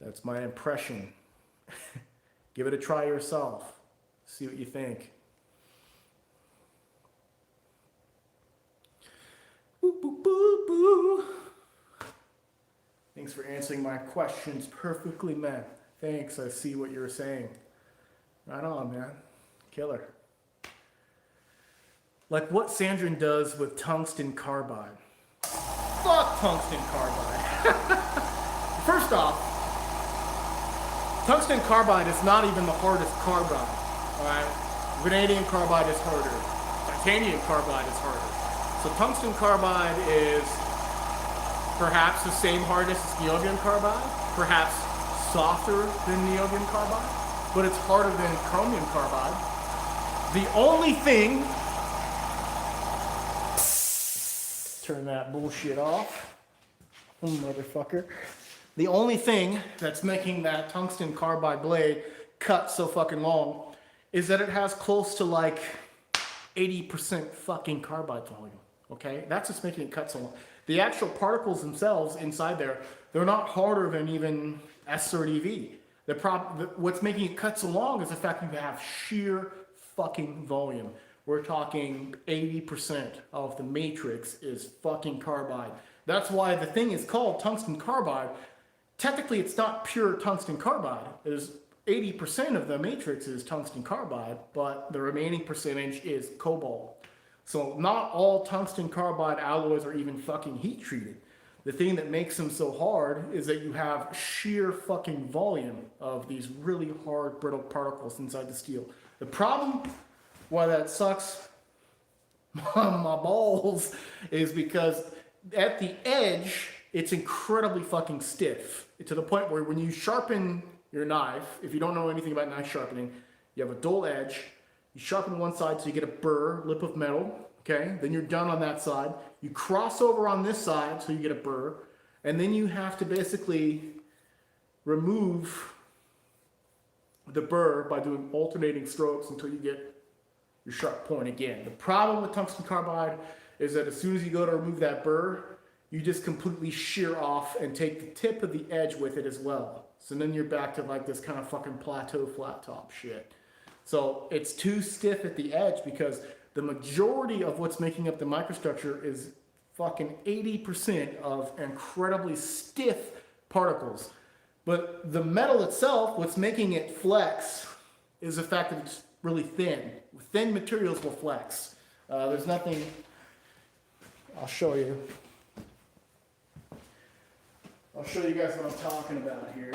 [SPEAKER 1] that's my impression. Give it a try yourself. See what you think. Boo, boo, boo, boo. Thanks for answering my questions perfectly, man. Thanks, I see what you're saying. Right on, man. Killer. Like what Sandrin does with tungsten carbide. Fuck tungsten carbide. First off, tungsten carbide is not even the hardest carbide. Alright? Vanadium carbide is harder. Titanium carbide is harder. So tungsten carbide is perhaps the same hardness as neodymium carbide, perhaps softer than neodymium carbide, but it's harder than chromium carbide. The only thing, turn that bullshit off, motherfucker. The only thing that's making that tungsten carbide blade cut so fucking long is that it has close to like 80% fucking carbide volume. Okay, that's just making it cut so long. The actual particles themselves inside there, they're not harder than even S30V. What's making it cut so long is the fact that you have sheer fucking volume. We're talking 80% of the matrix is fucking carbide. That's why the thing is called tungsten carbide. Technically, it's not pure tungsten carbide. There's 80% of the matrix is tungsten carbide, but the remaining percentage is cobalt. So not all tungsten carbide alloys are even fucking heat treated. The thing that makes them so hard is that you have sheer fucking volume of these really hard brittle particles inside the steel. The problem why that sucks my balls is because at the edge, it's incredibly fucking stiff to the point where when you sharpen your knife, if you don't know anything about knife sharpening, you have a dull edge, you sharpen one side so you get a burr, lip of metal, okay? Then you're done on that side. You cross over on this side so you get a burr, and then you have to basically remove the burr by doing alternating strokes until you get your sharp point again. The problem with tungsten carbide is that as soon as you go to remove that burr, you just completely shear off and take the tip of the edge with it as well. So then you're back to like this kind of fucking plateau flat top shit. So it's too stiff at the edge because the majority of what's making up the microstructure is fucking 80% of incredibly stiff particles. But the metal itself, what's making it flex is the fact that it's really thin. Thin materials will flex. There's nothing, I'll show you. I'll show you guys what I'm talking about here.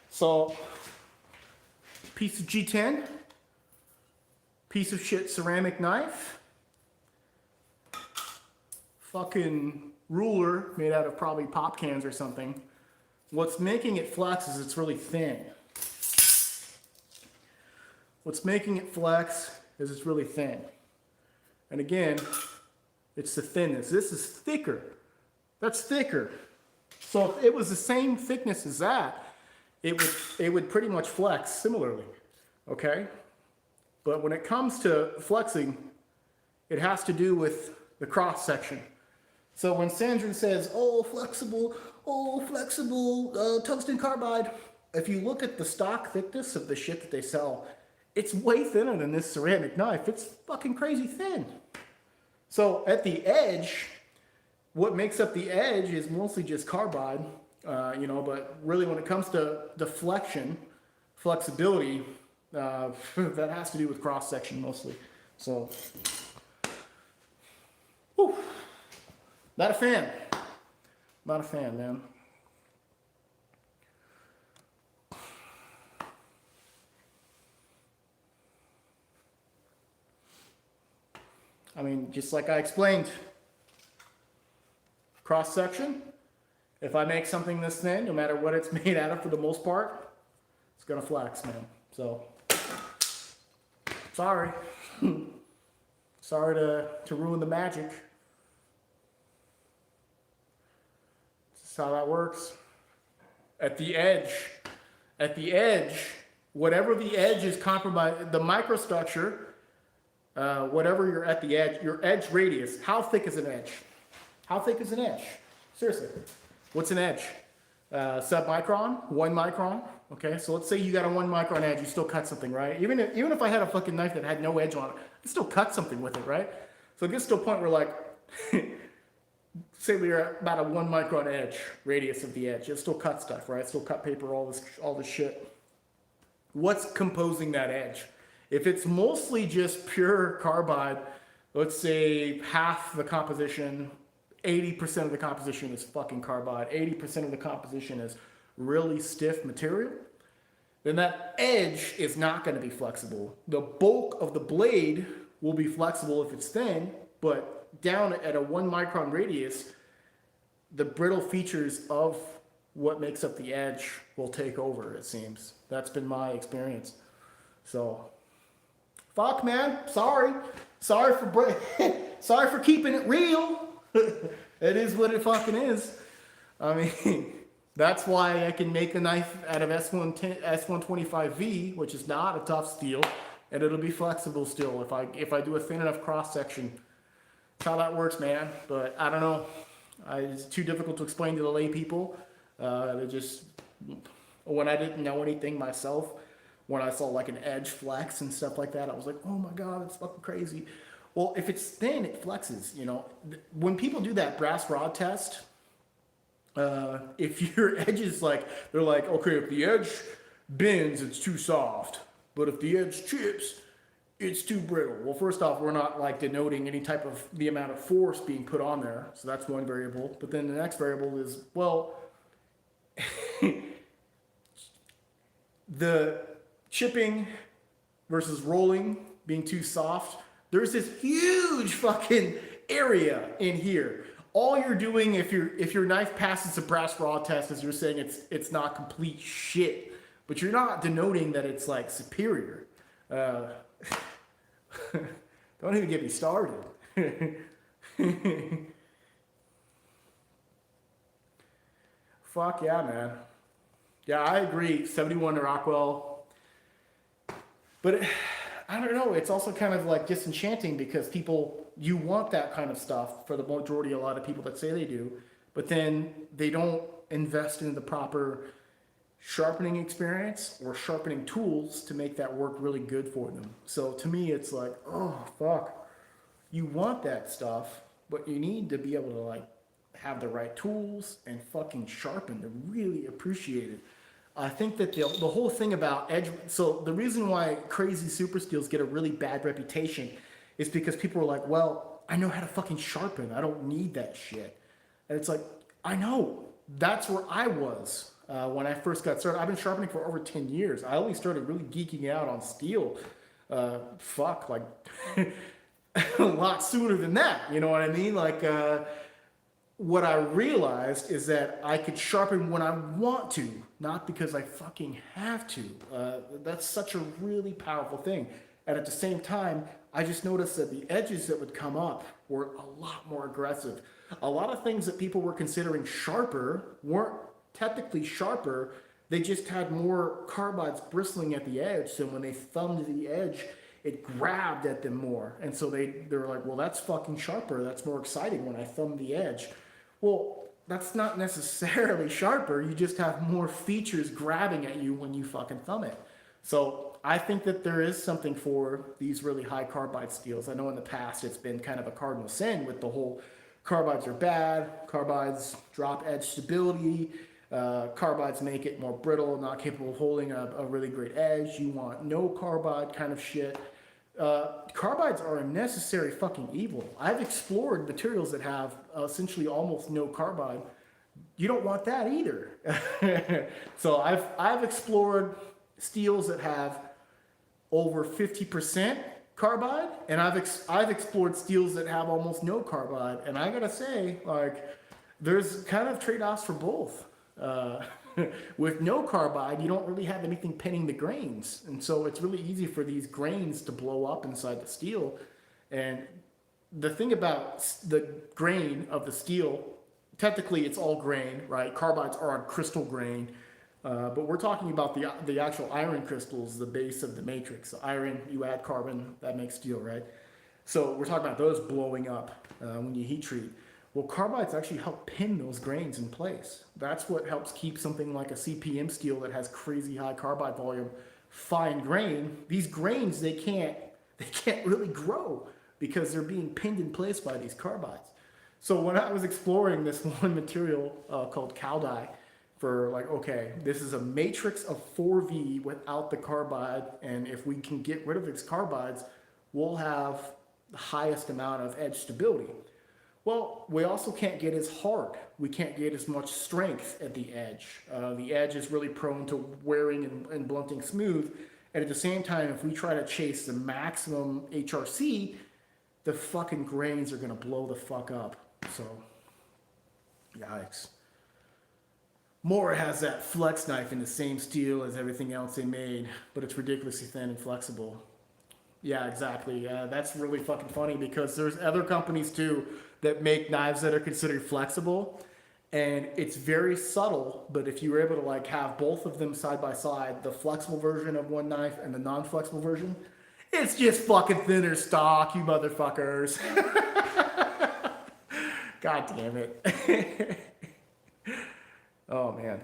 [SPEAKER 1] So, piece of G10, piece of shit ceramic knife, fucking ruler made out of probably pop cans or something. What's making it flex is it's really thin. What's making it flex is it's really thin. And again, it's the thinness. This is thicker. That's thicker. So if it was the same thickness as that, it would pretty much flex similarly, okay? But when it comes to flexing, it has to do with the cross section. So when Sandra says, oh, flexible, tungsten carbide, if you look at the stock thickness of the shit that they sell, it's way thinner than this ceramic knife. It's fucking crazy thin. So at the edge, what makes up the edge is mostly just carbide, but really when it comes to deflection, flexibility, that has to do with cross section mostly. So, whew, not a fan. Not a fan, man. I mean, just like I explained, cross section, if I make something this thin, no matter what it's made out of for the most part, it's gonna flex, man. So, sorry. Sorry to ruin the magic. This is how that works. At the edge, whatever the edge is compromised, the microstructure, whatever you're at the edge, your edge radius, how thick is an edge? How thick is an edge? Seriously, what's an edge? Sub-micron, 1 micron, okay? So let's say you got a 1 micron edge, you still cut something, right? Even if I had a fucking knife that had no edge on it, I'd still cut something with it, right? So it gets to a point where like, say we are at about a 1 micron edge, radius of the edge, it still cut stuff, right? Still cut paper, all this shit. What's composing that edge? If it's mostly just pure carbide, let's say half the composition, 80% of the composition is fucking carbide, 80% of the composition is really stiff material, then that edge is not going to be flexible. The bulk of the blade will be flexible if it's thin, but down at a 1 micron radius, the brittle features of what makes up the edge will take over, it seems. That's been my experience. So, fuck, man. Sorry for keeping it real. It is what it fucking is. I mean, that's why I can make a knife out of S125V, which is not a tough steel, and it'll be flexible still if I do a thin enough cross section. That's how that works, man. But I don't know. It's too difficult to explain to the lay people. They just, when I didn't know anything myself, when I saw like an edge flex and stuff like that, I was like, oh my God, it's fucking crazy. Well, if it's thin, it flexes, you know. When people do that brass rod test, if your edge is like, they're like, okay, if the edge bends, it's too soft. But if the edge chips, it's too brittle. Well, first off, we're not like denoting any type of the amount of force being put on there. So that's one variable. But then the next variable is, well, the chipping versus rolling being too soft. There's this huge fucking area in here. All you're doing if your knife passes the brass rod test is you're saying it's not complete shit, but you're not denoting that it's like superior. Don't even get me started. Fuck yeah, man. Yeah, I agree. 71 to Rockwell. But I don't know. It's also kind of like disenchanting because people, you want that kind of stuff for the majority, a lot of people that say they do, but then they don't invest in the proper sharpening experience or sharpening tools to make that work really good for them. So to me, it's like, oh, fuck. You want that stuff, but you need to be able to like have the right tools and fucking sharpen to really appreciate it. I think that the whole thing about edge, so the reason why crazy super steels get a really bad reputation is because people are like, well, I know how to fucking sharpen. I don't need that shit. And it's like, I know. That's where I was when I first got started. I've been sharpening for over 10 years. I only started really geeking out on steel, like a lot sooner than that. You know what I mean? Like, what I realized is that I could sharpen when I want to, not because I fucking have to. That's such a really powerful thing. And at the same time, I just noticed that the edges that would come up were a lot more aggressive. A lot of things that people were considering sharper weren't technically sharper. They just had more carbides bristling at the edge. So when they thumbed the edge, it grabbed at them more. And so they were like, well, that's fucking sharper. That's more exciting when I thumb the edge. Well, that's not necessarily sharper. You just have more features grabbing at you when you fucking thumb it. So I think that there is something for these really high carbide steels. I know in the past it's been kind of a cardinal sin with the whole carbides are bad, carbides drop edge stability, carbides make it more brittle, not capable of holding a really great edge. You want no carbide kind of shit. Carbides are a necessary fucking evil. I've explored materials that have essentially almost no carbide. You don't want that either. So I've explored steels that have over 50% carbide, and I've explored steels that have almost no carbide. And I gotta say, like, there's kind of trade-offs for both. With no carbide, you don't really have anything pinning the grains. And so it's really easy for these grains to blow up inside the steel. And the thing about the grain of the steel, technically it's all grain, right? Carbides are on crystal grain. But we're talking about the actual iron crystals, the base of the matrix. The iron, you add carbon, that makes steel, right? So we're talking about those blowing up when you heat treat. Well, carbides actually help pin those grains in place. That's what helps keep something like a CPM steel that has crazy high carbide volume, fine grain. These grains, they can't really grow because they're being pinned in place by these carbides. So when I was exploring this one material called cowdie, for like, okay, this is a matrix of 4V without the carbide, and if we can get rid of its carbides, we'll have the highest amount of edge stability. Well, we also can't get as hard. We can't get as much strength at the edge. The edge is really prone to wearing and blunting smooth. And at the same time, if we try to chase the maximum HRC, the fucking grains are gonna blow the fuck up. So, yikes. Mora has that flex knife in the same steel as everything else they made, but it's ridiculously thin and flexible. Yeah, exactly. That's really fucking funny because there's other companies too that make knives that are considered flexible, and it's very subtle, but if you were able to like have both of them side by side, the flexible version of one knife and the non-flexible version, It's just fucking thinner stock, you motherfuckers. God damn it. Oh man.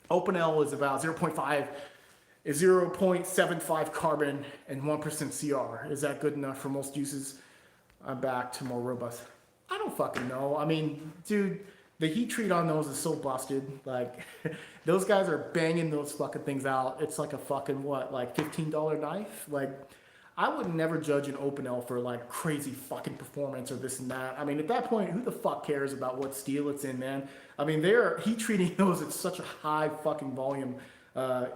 [SPEAKER 1] Open L is about 0.75 carbon and 1% CR. Is that good enough for most uses? I'm back to more robust. I don't fucking know. I mean, dude, the heat treat on those is so busted. Like, those guys are banging those fucking things out. It's like a fucking, what, like $15 knife? Like, I would never judge an Open L for like crazy fucking performance or this and that. I mean, at that point, who the fuck cares about what steel it's in, man? I mean, they're heat treating those at such a high fucking volume. They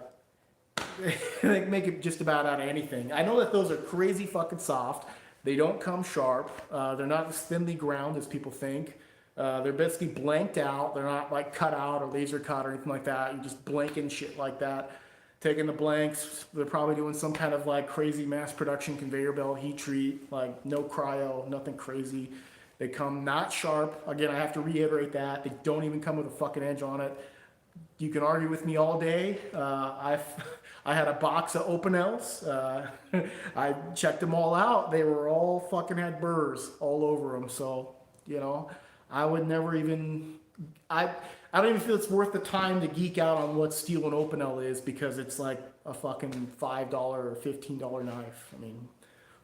[SPEAKER 1] make it just about out of anything. I know that those are crazy fucking soft. They don't come sharp. They're not as thinly ground as people think. They're basically blanked out. They're not like cut out or laser cut or anything like that. You're just blanking shit like that. Taking the blanks. They're probably doing some kind of like crazy mass production conveyor belt heat treat. Like no cryo, nothing crazy. They come not sharp. Again, I have to reiterate that. They don't even come with a fucking edge on it. You can argue with me all day. I had a box of Open L's. I checked them all out. They were all fucking had burrs all over them. So, you know, I would never even, I don't even feel it's worth the time to geek out on what steel an Open L is because it's like a fucking $5 or $15 knife. I mean,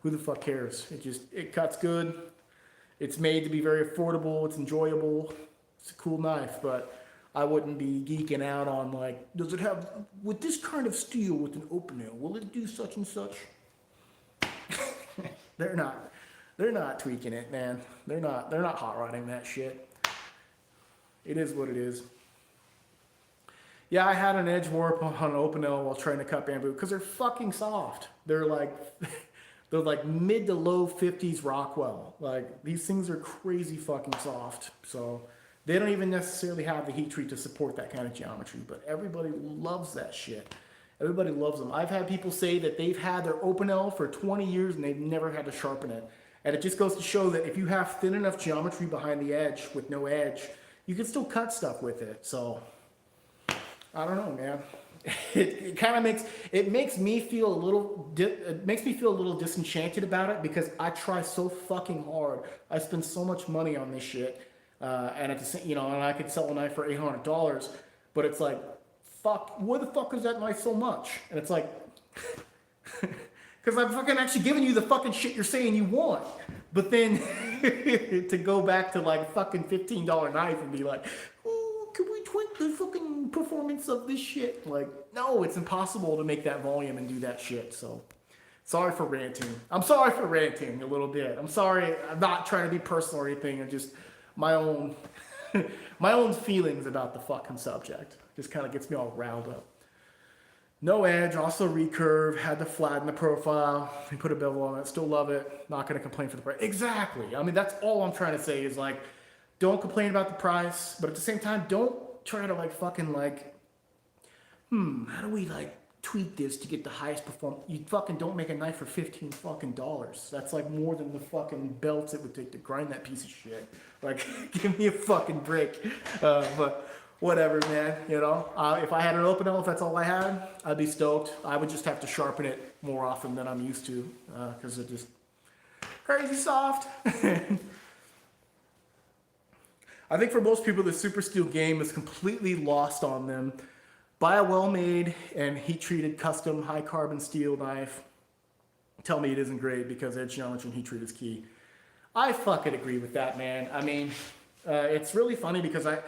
[SPEAKER 1] who the fuck cares? It cuts good. It's made to be very affordable. It's enjoyable. It's a cool knife, but I wouldn't be geeking out on like, does it have, with this kind of steel with an Open L, will it do such and such? They're not tweaking it, man. They're not hot rodding that shit. It is what it is. Yeah, I had an edge warp on an Open L while trying to cut bamboo because they're fucking soft. They're like mid to low 50s Rockwell. Like these things are crazy fucking soft. So they don't even necessarily have the heat treat to support that kind of geometry, but everybody loves that shit. Everybody loves them. I've had people say that they've had their Open L for 20 years and they've never had to sharpen it. And it just goes to show that if you have thin enough geometry behind the edge with no edge, you can still cut stuff with it. So I don't know, man. It kind of makes me feel a little disenchanted about it because I try so fucking hard. I spend so much money on this shit. And at the same, and I could sell a knife for $800, but it's like, fuck, why the fuck is that knife so much? And it's like, because I'm fucking actually giving you the fucking shit you're saying you want. But then to go back to like a fucking $15 knife and be like, oh, can we tweak the fucking performance of this shit? Like, no, it's impossible to make that volume and do that shit. So sorry for ranting. I'm sorry for ranting a little bit. I'm sorry. I'm not trying to be personal or anything. I'm just my own feelings about the fucking subject. Just kind of gets me all riled up. No edge, also recurve, had to flatten the profile. We put a bevel on it, still love it. Not going to complain for the price. Exactly. I mean, that's all I'm trying to say is like, don't complain about the price, but at the same time, don't try to like fucking like, how do we like tweak this to get the highest performance? You fucking don't make a knife for $15 fucking dollars. That's like more than the fucking belts it would take to grind that piece of shit. Like, give me a fucking break. But whatever, man, if I had an Open L, if that's all I had, I'd be stoked. I would just have to sharpen it more often than I'm used to because it's just crazy soft. I think for most people, the super steel game is completely lost on them. Buy a well-made and heat-treated custom high-carbon steel knife. Tell me it isn't great because edge geometry and heat treat is key. I fucking agree with that, man. I mean, it's really funny because I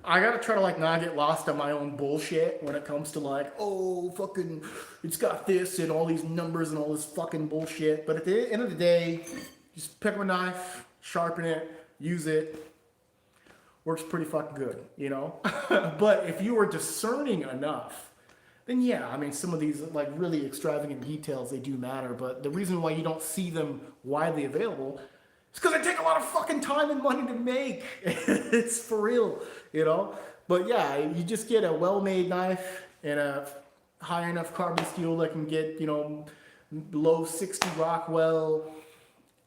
[SPEAKER 1] gotta try to like not get lost on my own bullshit when it comes to like, oh, fucking, it's got this and all these numbers and all this fucking bullshit. But at the end of the day, just pick up a knife, sharpen it, use it. Works pretty fucking good, But if you are discerning enough, then yeah, I mean, some of these like really extravagant details, they do matter. But the reason why you don't see them widely available is because they take a lot of fucking time and money to make. It's for real, But yeah, you just get a well-made knife and a high enough carbon steel that can get, low 60 Rockwell,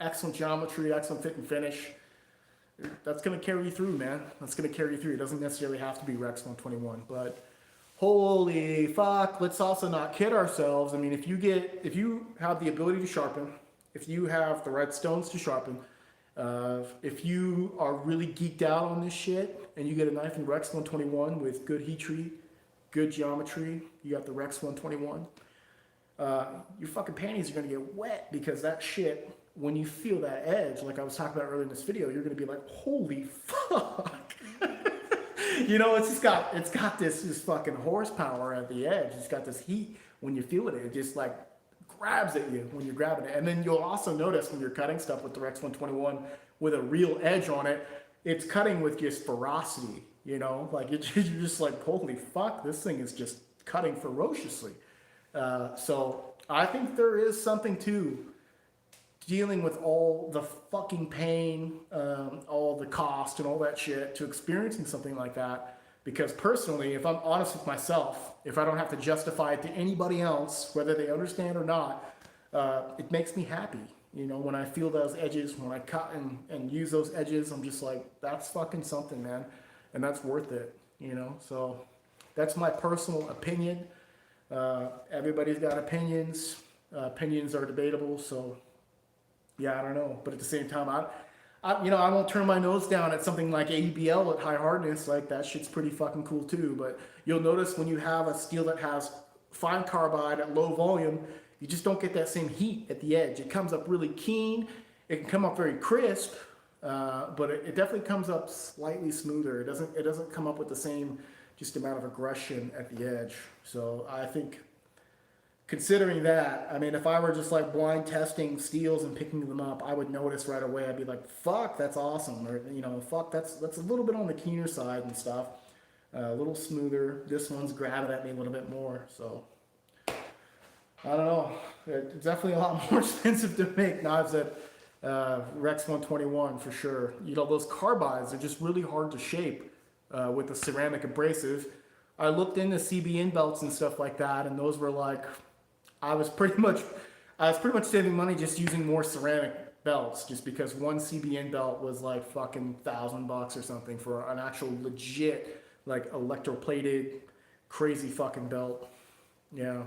[SPEAKER 1] excellent geometry, excellent fit and finish. That's going to carry you through, man. That's going to carry you through. It doesn't necessarily have to be Rex 121, but holy fuck, let's also not kid ourselves. I mean, if you have the ability to sharpen, if you have the right stones to sharpen, if you are really geeked out on this shit and you get a knife in Rex 121 with good heat treat, good geometry, you got the Rex 121, your fucking panties are gonna get wet because that shit, when you feel that edge, like I was talking about earlier in this video, you're gonna be like, holy fuck. You know, it's got this fucking horsepower at the edge. It's got this heat when you feel it. It just like grabs at you when you're grabbing it. And then you'll also notice when you're cutting stuff with the Rex 121 with a real edge on it, it's cutting with just ferocity. You know, like you're just like, holy fuck, this thing is just cutting ferociously. So I think there is something to dealing with all the fucking pain, all the cost and all that shit to experiencing something like that. Because personally, if I'm honest with myself, if I don't have to justify it to anybody else, whether they understand or not, it makes me happy. You know, when I feel those edges, when I cut and use those edges, I'm just like, that's fucking something, man. And that's worth it, you know? So that's my personal opinion. Everybody's got opinions. Opinions are debatable, so yeah, I don't know. But at the same time, I won't turn my nose down at something like ABL at high hardness. Like, that shit's pretty fucking cool too. But you'll notice when you have a steel that has fine carbide at low volume, you just don't get that same heat at the edge. It comes up really keen. It can come up very crisp, but it definitely comes up slightly smoother. It doesn't come up with the same just amount of aggression at the edge. So I think, considering that, I mean, if I were just like blind testing steels and picking them up, I would notice right away. I'd be like, fuck, that's awesome. Or, you know, fuck, that's a little bit on the keener side and stuff. A little smoother. This one's grabbing at me a little bit more. So, I don't know. It's definitely a lot more expensive to make knives at Rex 121 for sure. You know, those carbides are just really hard to shape with the ceramic abrasive. I looked into CBN belts and stuff like that, and those were like, I was pretty much saving money just using more ceramic belts, just because one CBN belt was like fucking $1,000 or something for an actual legit, like, electroplated, crazy fucking belt. Yeah.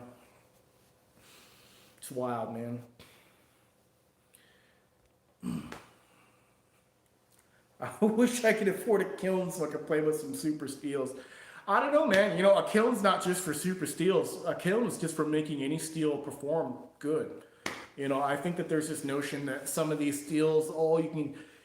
[SPEAKER 1] It's wild, man. I wish I could afford a kiln so I could play with some super steels. I don't know, man. You know, a kiln's not just for super steels. A kiln is just for making any steel perform good. You know, I think that there's this notion that some of these steels,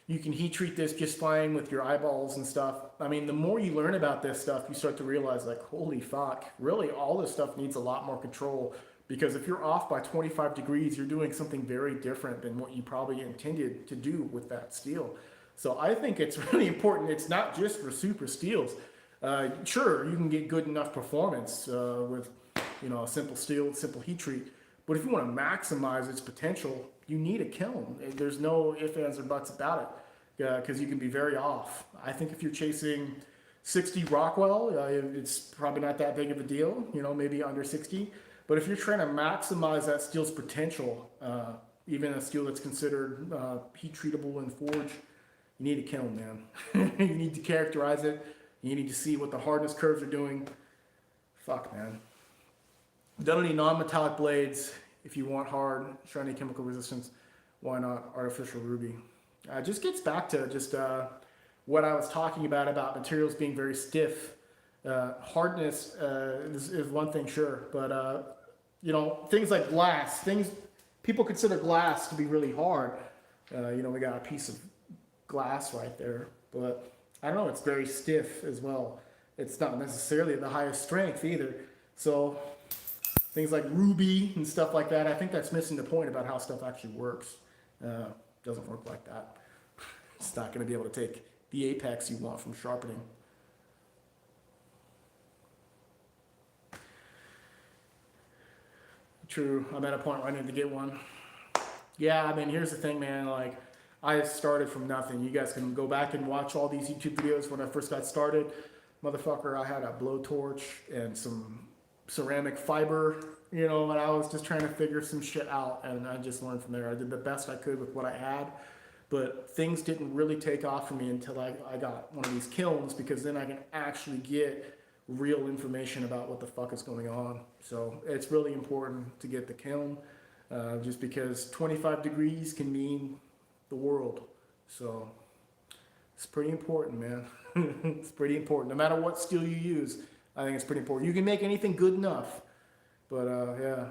[SPEAKER 1] you can heat treat this just fine with your eyeballs and stuff. I mean, the more you learn about this stuff, you start to realize, like, holy fuck, really all this stuff needs a lot more control. Because if you're off by 25 degrees, you're doing something very different than what you probably intended to do with that steel. So I think it's really important. It's not just for super steels. Sure, you can get good enough performance with, you know, a simple steel, simple heat treat. But if you want to maximize its potential, you need a kiln. There's no ifs, ands, or buts about it, because you can be very off. I think if you're chasing 60 Rockwell, it's probably not that big of a deal, you know, maybe under 60. But if you're trying to maximize that steel's potential, even a steel that's considered heat treatable and forged, you need a kiln, man. You need to characterize it. You need to see what the hardness curves are doing. Fuck, man. Done any non-metallic blades. If you want hard, shiny chemical resistance, why not artificial ruby? It just gets back to just what I was talking about materials being very stiff. Hardness is one thing, sure, but you know, things like glass, people consider glass to be really hard. You know, we got a piece of glass right there, but I don't know, it's very stiff as well. It's not necessarily the highest strength either. So things like ruby and stuff like that, I think that's missing the point about how stuff actually works. Doesn't work like that. It's not going to be able to take the apex you want from sharpening. True, I'm at a point where I need to get one. Yeah, I mean, here's the thing, man, like, I started from nothing. You guys can go back and watch all these YouTube videos when I first got started. Motherfucker, I had a blowtorch and some ceramic fiber, you know, and I was just trying to figure some shit out, and I just learned from there. I did the best I could with what I had, but things didn't really take off for me until I got one of these kilns, because then I can actually get real information about what the fuck is going on. So it's really important to get the kiln, just because 25 degrees can mean the world. So it's pretty important, man. It's pretty important. No matter what steel you use, I think it's pretty important. You can make anything good enough, but yeah.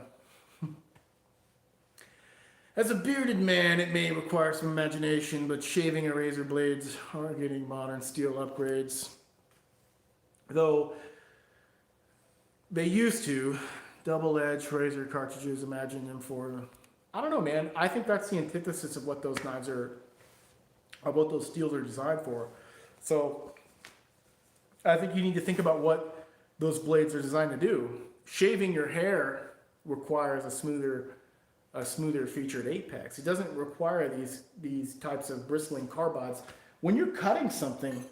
[SPEAKER 1] As a bearded man, it may require some imagination, but shaving and razor blades are getting modern steel upgrades. Though they used to, double-edged razor cartridges, imagine them for, I don't know, man. I think that's the antithesis of what those knives are, of what those steels are designed for. So I think you need to think about what those blades are designed to do. Shaving your hair requires a smoother featured apex. It doesn't require these types of bristling carbides. When you're cutting something,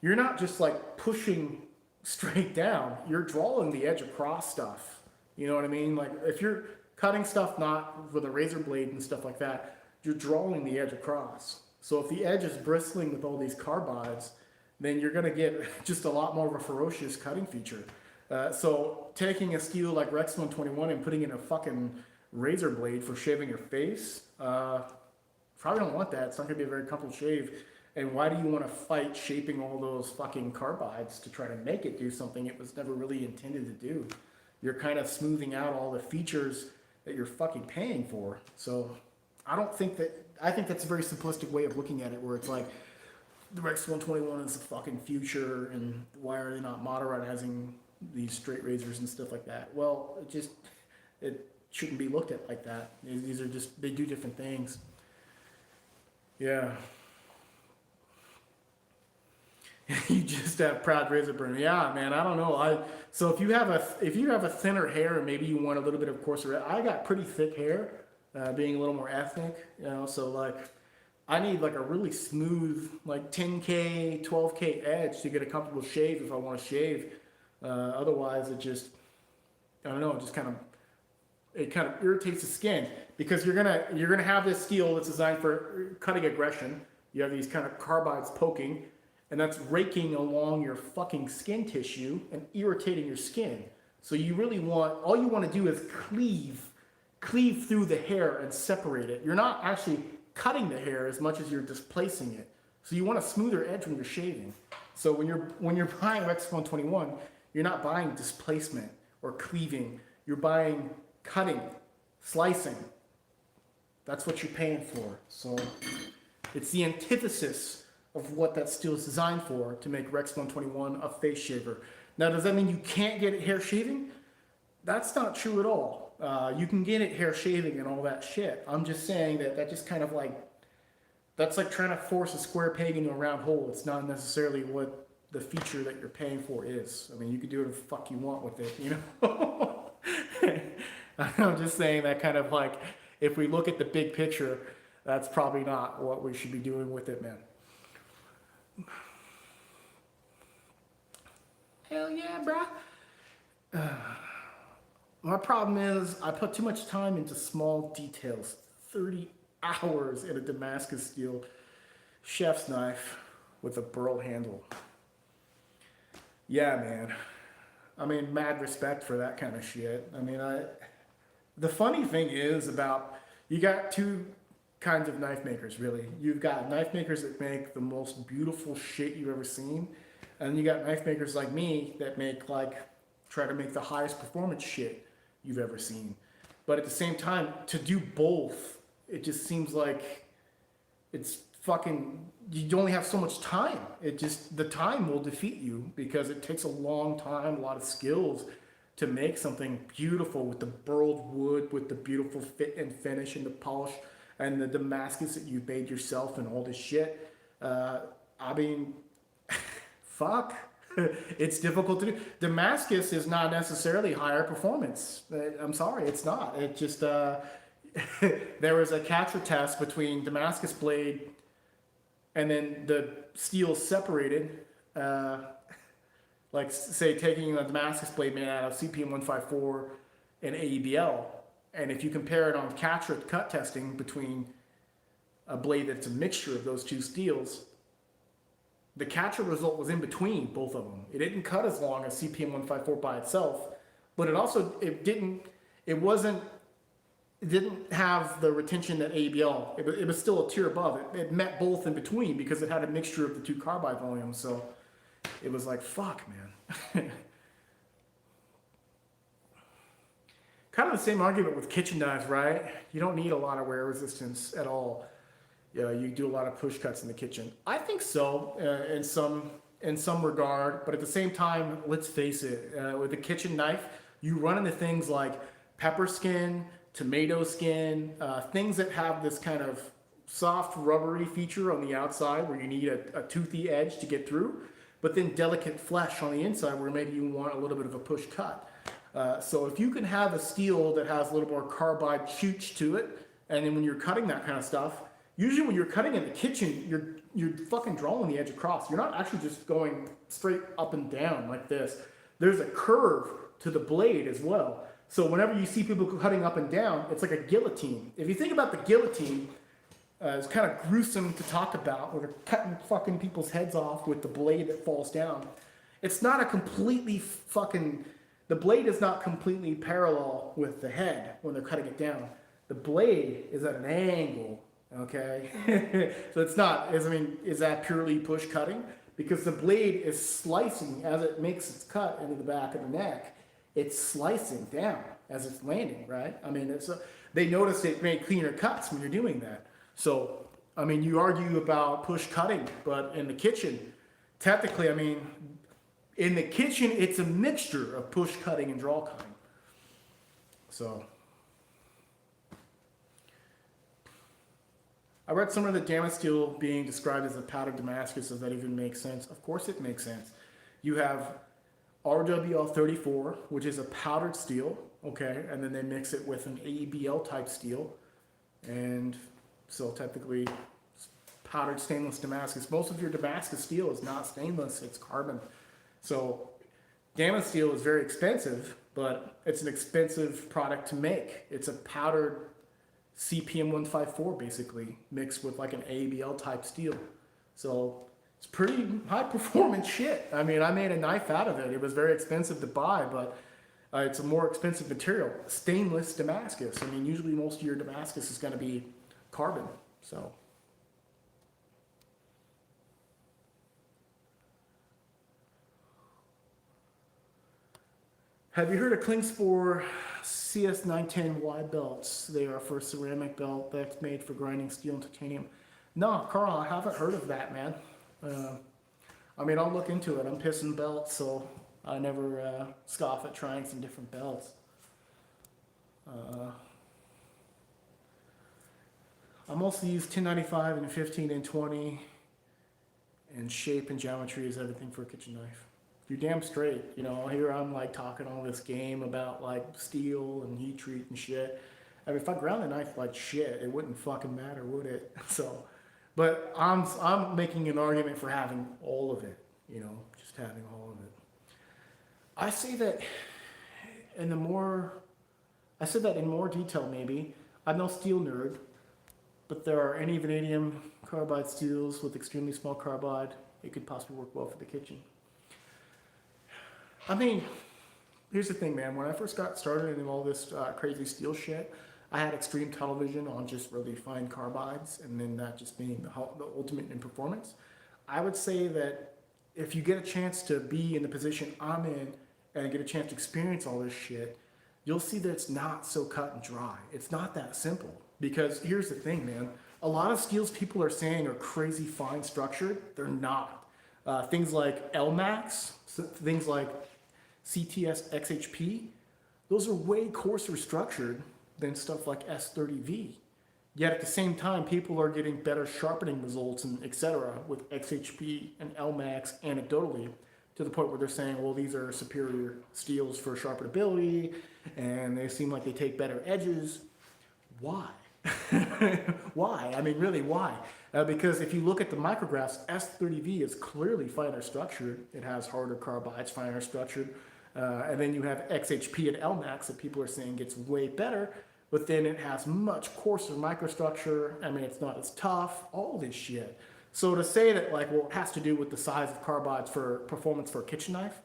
[SPEAKER 1] you're not just like pushing straight down. You're drawing the edge across stuff. You know what I mean? Like if you're cutting stuff not with a razor blade and stuff like that, you're drawing the edge across. So if the edge is bristling with all these carbides, then you're going to get just a lot more of a ferocious cutting feature. So taking a steel like Rex 121 and putting in a fucking razor blade for shaving your face, probably don't want that. It's not going to be a very comfortable shave. And why do you want to fight shaping all those fucking carbides to try to make it do something it was never really intended to do? You're kind of smoothing out all the features that you're fucking paying for. So I think that's a very simplistic way of looking at it, where it's like the Rex 121 is the fucking future, and why are they not modernizing these straight razors and stuff like that? Well, it shouldn't be looked at like that. These are just, they do different things. Yeah. You just have proud razor burn. Yeah, man. I don't know. So if you have a thinner hair and maybe you want a little bit of coarser, I got pretty thick hair, being a little more ethnic, you know. So like, I need like a really smooth, like 10K, 12K edge to get a comfortable shave if I want to shave. Otherwise, it just, I don't know. It kind of irritates the skin, because you're gonna have this steel that's designed for cutting aggression. You have these kind of carbides poking, and that's raking along your fucking skin tissue and irritating your skin. So you really all you want to do is cleave through the hair and separate it. You're not actually cutting the hair as much as you're displacing it. So you want a smoother edge when you're shaving. So when you're buying Rex 121, you're not buying displacement or cleaving. You're buying cutting, slicing. That's what you're paying for. So it's the antithesis of what that steel is designed for, to make Rex 121 a face shaver. Now, does that mean you can't get it hair shaving? That's not true at all. You can get it hair shaving and all that shit. I'm just saying that just kind of like, that's like trying to force a square peg into a round hole. It's not necessarily what the feature that you're paying for is. I mean, you can do whatever the fuck you want with it, you know? I'm just saying that kind of like, if we look at the big picture, that's probably not what we should be doing with it, man. Hell yeah, bro. My problem is I put too much time into small details. 30 hours in a Damascus steel chef's knife with a burl handle. Yeah, man. I mean, mad respect for that kind of shit. I mean, the funny thing is you got two kinds of knife makers, really. You've got knife makers that make the most beautiful shit you've ever seen, and you got knife makers like me that try to make the highest performance shit you've ever seen. But at the same time, to do both, it just seems like it's fucking, you only have so much time. The time will defeat you, because it takes a long time, a lot of skills to make something beautiful with the burled wood, with the beautiful fit and finish and the polish and the Damascus that you made yourself and all this shit. I mean, fuck. It's difficult to do. Damascus is not necessarily higher performance. I'm sorry, it's not. It just, there was a capture test between Damascus blade and then the steel separated, like say taking a Damascus blade made out of CPM 154 and AEBL. And if you compare it on capture cut testing between a blade that's a mixture of those two steels, the catcher result was in between both of them. It didn't cut as long as CPM 154 by itself, but it didn't have the retention that ABL. It was still a tier above. It met both in between because it had a mixture of the two carbide volumes. So it was like, fuck, man. Kind of the same argument with kitchen knives, right? You don't need a lot of wear resistance at all. Yeah, you do a lot of push cuts in the kitchen. I think so, in some regard, but at the same time, let's face it, with a kitchen knife, you run into things like pepper skin, tomato skin, things that have this kind of soft rubbery feature on the outside where you need a toothy edge to get through, but then delicate flesh on the inside where maybe you want a little bit of a push cut. So if you can have a steel that has a little more carbide chooch to it, and then when you're cutting that kind of stuff, usually when you're cutting in the kitchen, you're fucking drawing the edge across. You're not actually just going straight up and down like this. There's a curve to the blade as well. So whenever you see people cutting up and down, it's like a guillotine. If you think about the guillotine, it's kind of gruesome to talk about, where they're cutting fucking people's heads off with the blade that falls down. It's not a completely fucking... The blade is not completely parallel with the head when they're cutting it down. The blade is at an angle, okay? So it's not, is that purely push cutting? Because the blade is slicing as it makes its cut into the back of the neck. It's slicing down as it's landing, right? They notice it made cleaner cuts when you're doing that. So, you argue about push cutting, but in the kitchen, technically, in the kitchen, it's a mixture of push cutting and draw cutting. So, I read some of the Damascus steel being described as a powdered Damascus. Does that even make sense? Of course it makes sense. You have RWL34, which is a powdered steel, okay, and then they mix it with an ABL type steel, and so technically powdered stainless Damascus. Most of your Damascus steel is not stainless, it's carbon. So Damascus steel is very expensive, but it's an expensive product to make. It's a powdered CPM 154 basically, mixed with like an ABL type steel. So it's pretty high performance shit. I made a knife out of it. It was very expensive to buy, but it's a more expensive material. Stainless Damascus. Usually most of your Damascus is going to be carbon. So. Have you heard of Klingspor CS910Y belts? They are for a ceramic belt that's made for grinding steel and titanium. No, Carl, I haven't heard of that, man. I'll look into it. I'm pissing belts, so I never scoff at trying some different belts. I mostly use 1095 and 15 and 20, and shape and geometry is everything for a kitchen knife. You're damn straight, here I'm like talking all this game about like steel and heat treat and shit. If I ground the knife like shit, it wouldn't fucking matter, would it? So, but I'm making an argument for having all of it, just having all of it. I say that in more detail maybe. I'm no steel nerd, but there are any vanadium carbide steels with extremely small carbide. It could possibly work well for the kitchen. Here's the thing, man. When I first got started in all this crazy steel shit, I had extreme tunnel vision on just really fine carbides, and then that just being the ultimate in performance. I would say that if you get a chance to be in the position I'm in and get a chance to experience all this shit, you'll see that it's not so cut and dry. It's not that simple. Because here's the thing, man. A lot of steels people are saying are crazy fine structured. They're not. Things like LMAX, things like CTS XHP, those are way coarser structured than stuff like S30V. Yet at the same time, people are getting better sharpening results and etc. with XHP and LMAX anecdotally, to the point where they're saying, well, these are superior steels for sharpenability, and they seem like they take better edges. Why? Why? Really, why? Because if you look at the micrographs, S30V is clearly finer structured. It has harder carbides, finer structured. And then you have XHP and LMAX that people are saying gets way better, but then it has much coarser microstructure. It's not as tough, all this shit. So to say that like, well, it has to do with the size of carbides for performance for a kitchen knife,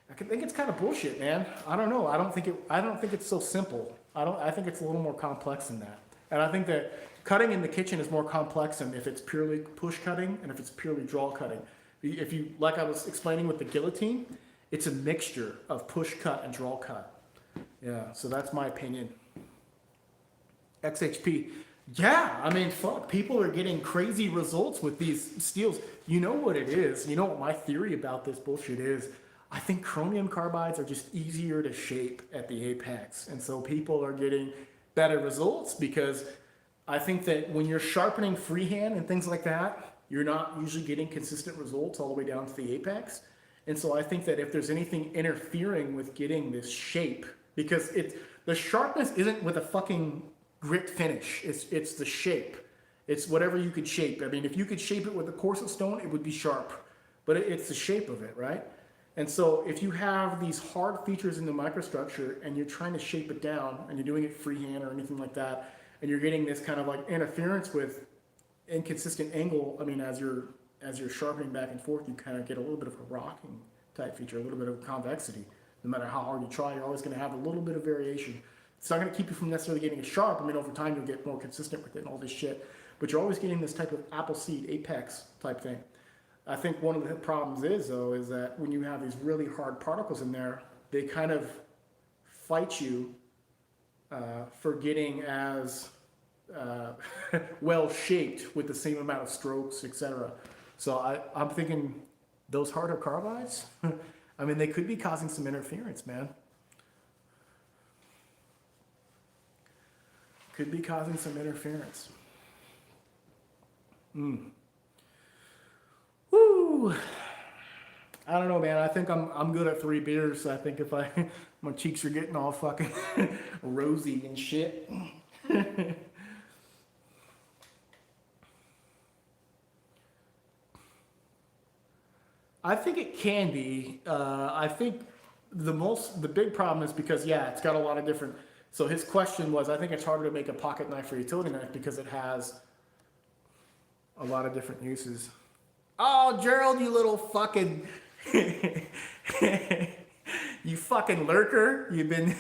[SPEAKER 1] I think it's kind of bullshit, man. I don't know. I don't think it's so simple. I think it's a little more complex than that. And I think that cutting in the kitchen is more complex than if it's purely push cutting and if it's purely draw cutting. If you, like I was explaining with the guillotine, it's a mixture of push cut and draw cut. Yeah, so that's my opinion. XHP. Yeah, I mean, fuck, people are getting crazy results with these steels. You know what it is. You know what my theory about this bullshit is. I think chromium carbides are just easier to shape at the apex. And so people are getting better results because I think that when you're sharpening freehand and things like that, you're not usually getting consistent results all the way down to the apex. And so I think that if there's anything interfering with getting this shape, because the sharpness isn't with a fucking grit finish. It's the shape. It's whatever you could shape. I mean, if you could shape it with a coarser stone, it would be sharp. But it's the shape of it, right? And so if you have these hard features in the microstructure and you're trying to shape it down and you're doing it freehand or anything like that, and you're getting this kind of like interference with inconsistent angle, I mean, as you're sharpening back and forth, you kind of get a little bit of a rocking type feature, a little bit of convexity. No matter how hard you try, you're always going to have a little bit of variation. It's not going to keep you from necessarily getting it sharp. I mean, over time, you'll get more consistent with it and all this shit. But you're always getting this type of appleseed apex type thing. I think one of the problems is, though, is that when you have these really hard particles in there, they kind of fight you for getting as well shaped with the same amount of strokes, etc. So I'm thinking those harder carbides, I mean, they could be causing some interference, man. Could be causing some interference. Woo! I don't know, man. I think I'm good at 3 beers. I think if my cheeks are getting all fucking rosy and shit. I think it can be. I think the big problem is because, yeah, it's got a lot of different. So his question was, I think it's harder to make a pocket knife or utility knife because it has a lot of different uses. Oh, Gerald, you little fucking, you fucking lurker. You've been,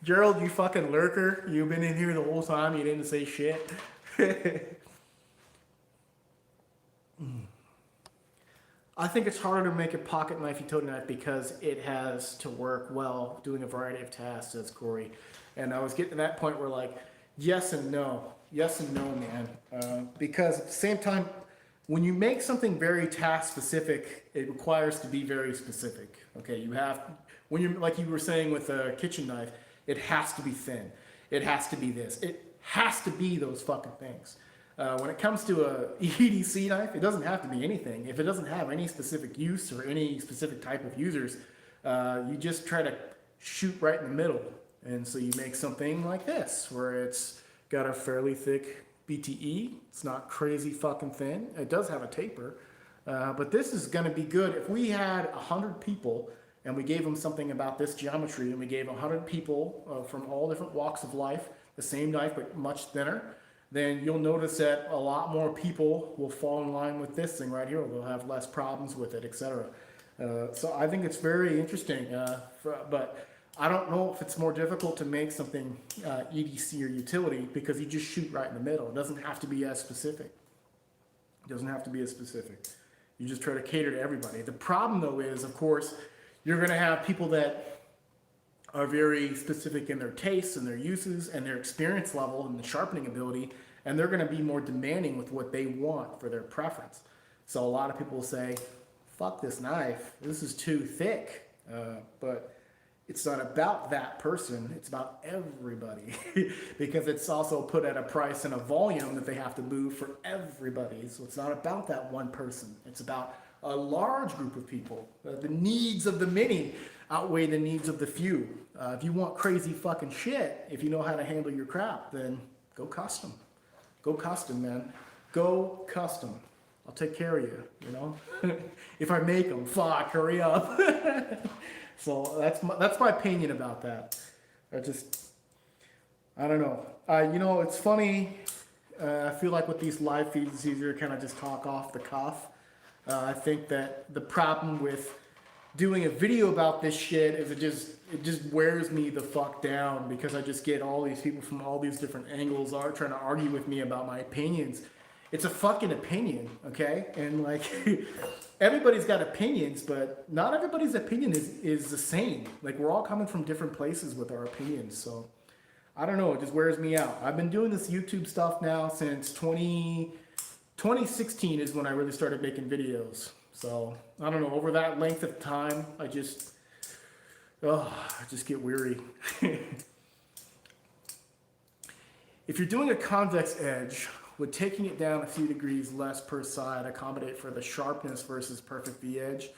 [SPEAKER 1] Gerald, you fucking lurker. You've been in here the whole time. You didn't say shit. I think it's harder to make a pocket knife utility knife because it has to work well doing a variety of tasks, says Corey. And I was getting to that point where, like, yes and no. Yes and no, man. Because at the same time, when you make something very task specific, it requires to be very specific. Okay, you have, when you're, like you were saying with a kitchen knife, it has to be thin. It has to be this. It has to be those fucking things. When it comes to a EDC knife, it doesn't have to be anything. If it doesn't have any specific use or any specific type of users, you just try to shoot right in the middle. And so you make something like this, where it's got a fairly thick BTE. It's not crazy fucking thin. It does have a taper. But this is going to be good. If we had 100 people and we gave them something about this geometry, and we gave 100 people from all different walks of life the same knife but much thinner, then you'll notice that a lot more people will fall in line with this thing right here. They'll have less problems with it, etc. So I think it's very interesting. But I don't know if it's more difficult to make something EDC or utility because you just shoot right in the middle. It doesn't have to be as specific. It doesn't have to be as specific. You just try to cater to everybody. The problem, though, is, of course, you're going to have people that are very specific in their tastes and their uses and their experience level and the sharpening ability, and they're going to be more demanding with what they want for their preference. So a lot of people will say, fuck this knife, this is too thick. But it's not about that person, it's about everybody. Because it's also put at a price and a volume that they have to move for everybody. So it's not about that one person, it's about a large group of people. The needs of the many outweigh the needs of the few. If you want crazy fucking shit, if you know how to handle your crap, then go custom. Go custom, man. Go custom. I'll take care of you, you know? If I make them, fuck, hurry up. So that's my opinion about that. I don't know. It's funny. I feel like with these live feeds, it's easier to kind of just talk off the cuff. I think that the problem with doing a video about this shit is it just wears me the fuck down, because I just get all these people from all these different angles are trying to argue with me about my opinions. It's a fucking opinion, okay? And like everybody's got opinions, but not everybody's opinion is the same. Like we're all coming from different places with our opinions. So I don't know, it just wears me out. I've been doing this YouTube stuff now since 2016 is when I really started making videos. So I don't know, over that length of time, I just get weary. If you're doing a convex edge, would taking it down a few degrees less per side accommodate for the sharpness versus perfect V edge,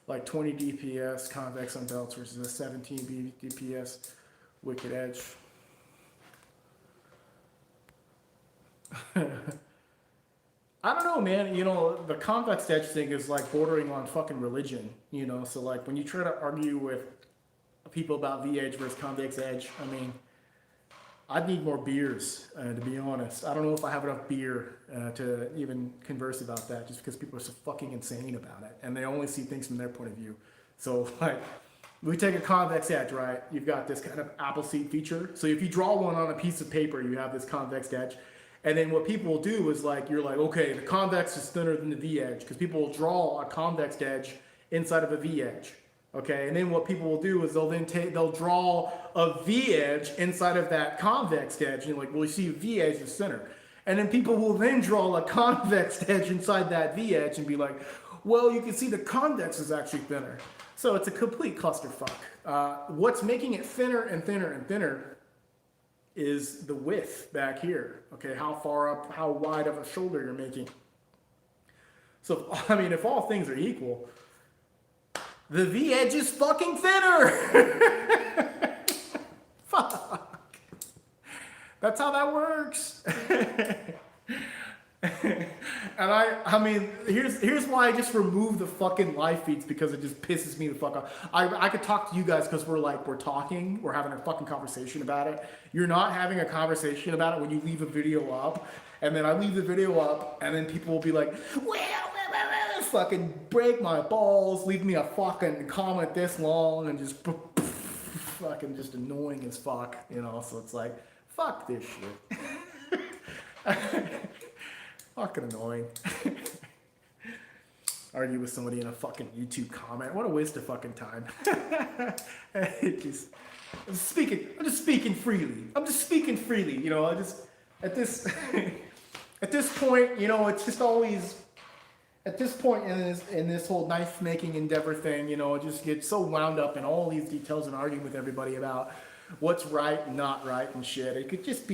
[SPEAKER 1] like 20 DPS convex on belts versus a 17 DPS wicked edge? I don't know, man. The convex edge thing is like bordering on fucking religion, So like when you try to argue with people about V edge versus convex edge, I mean, I'd need more beers, to be honest. I don't know if I have enough beer to even converse about that, just because people are so fucking insane about it, and they only see things from their point of view. So like, we take a convex edge, right? You've got this kind of apple seed feature. So if you draw one on a piece of paper, you have this convex edge. And then what people will do is like, you're like, okay, the convex is thinner than the V edge, because people will draw a convex edge inside of a V edge. Okay, and then what people will do is they'll draw a V edge inside of that convex edge, and you're like, well, you see a V edge is thinner. And then people will then draw a convex edge inside that V edge and be like, well, you can see the convex is actually thinner. So it's a complete clusterfuck. What's making it thinner and thinner and thinner is the width back here. Okay, how far up, how wide of a shoulder you're making. So, I mean, if all things are equal, the V edge is fucking thinner. Fuck. That's how that works. And I mean, here's why I just remove the fucking live feeds, because it just pisses me the fuck off. I could talk to you guys because we're talking, we're having a fucking conversation about it. You're not having a conversation about it when you leave a video up, and then I leave the video up, and then people will be like, well, fucking break my balls, leave me a fucking comment this long, and just fucking just annoying as fuck, So it's like, fuck this shit. Fucking annoying. Argue with somebody in a fucking YouTube comment. What a waste of fucking time. I'm just speaking freely. I just at this point, it's just always at this point in this whole knife making endeavor thing, I just get so wound up in all these details and arguing with everybody about what's right and not right and shit. It could just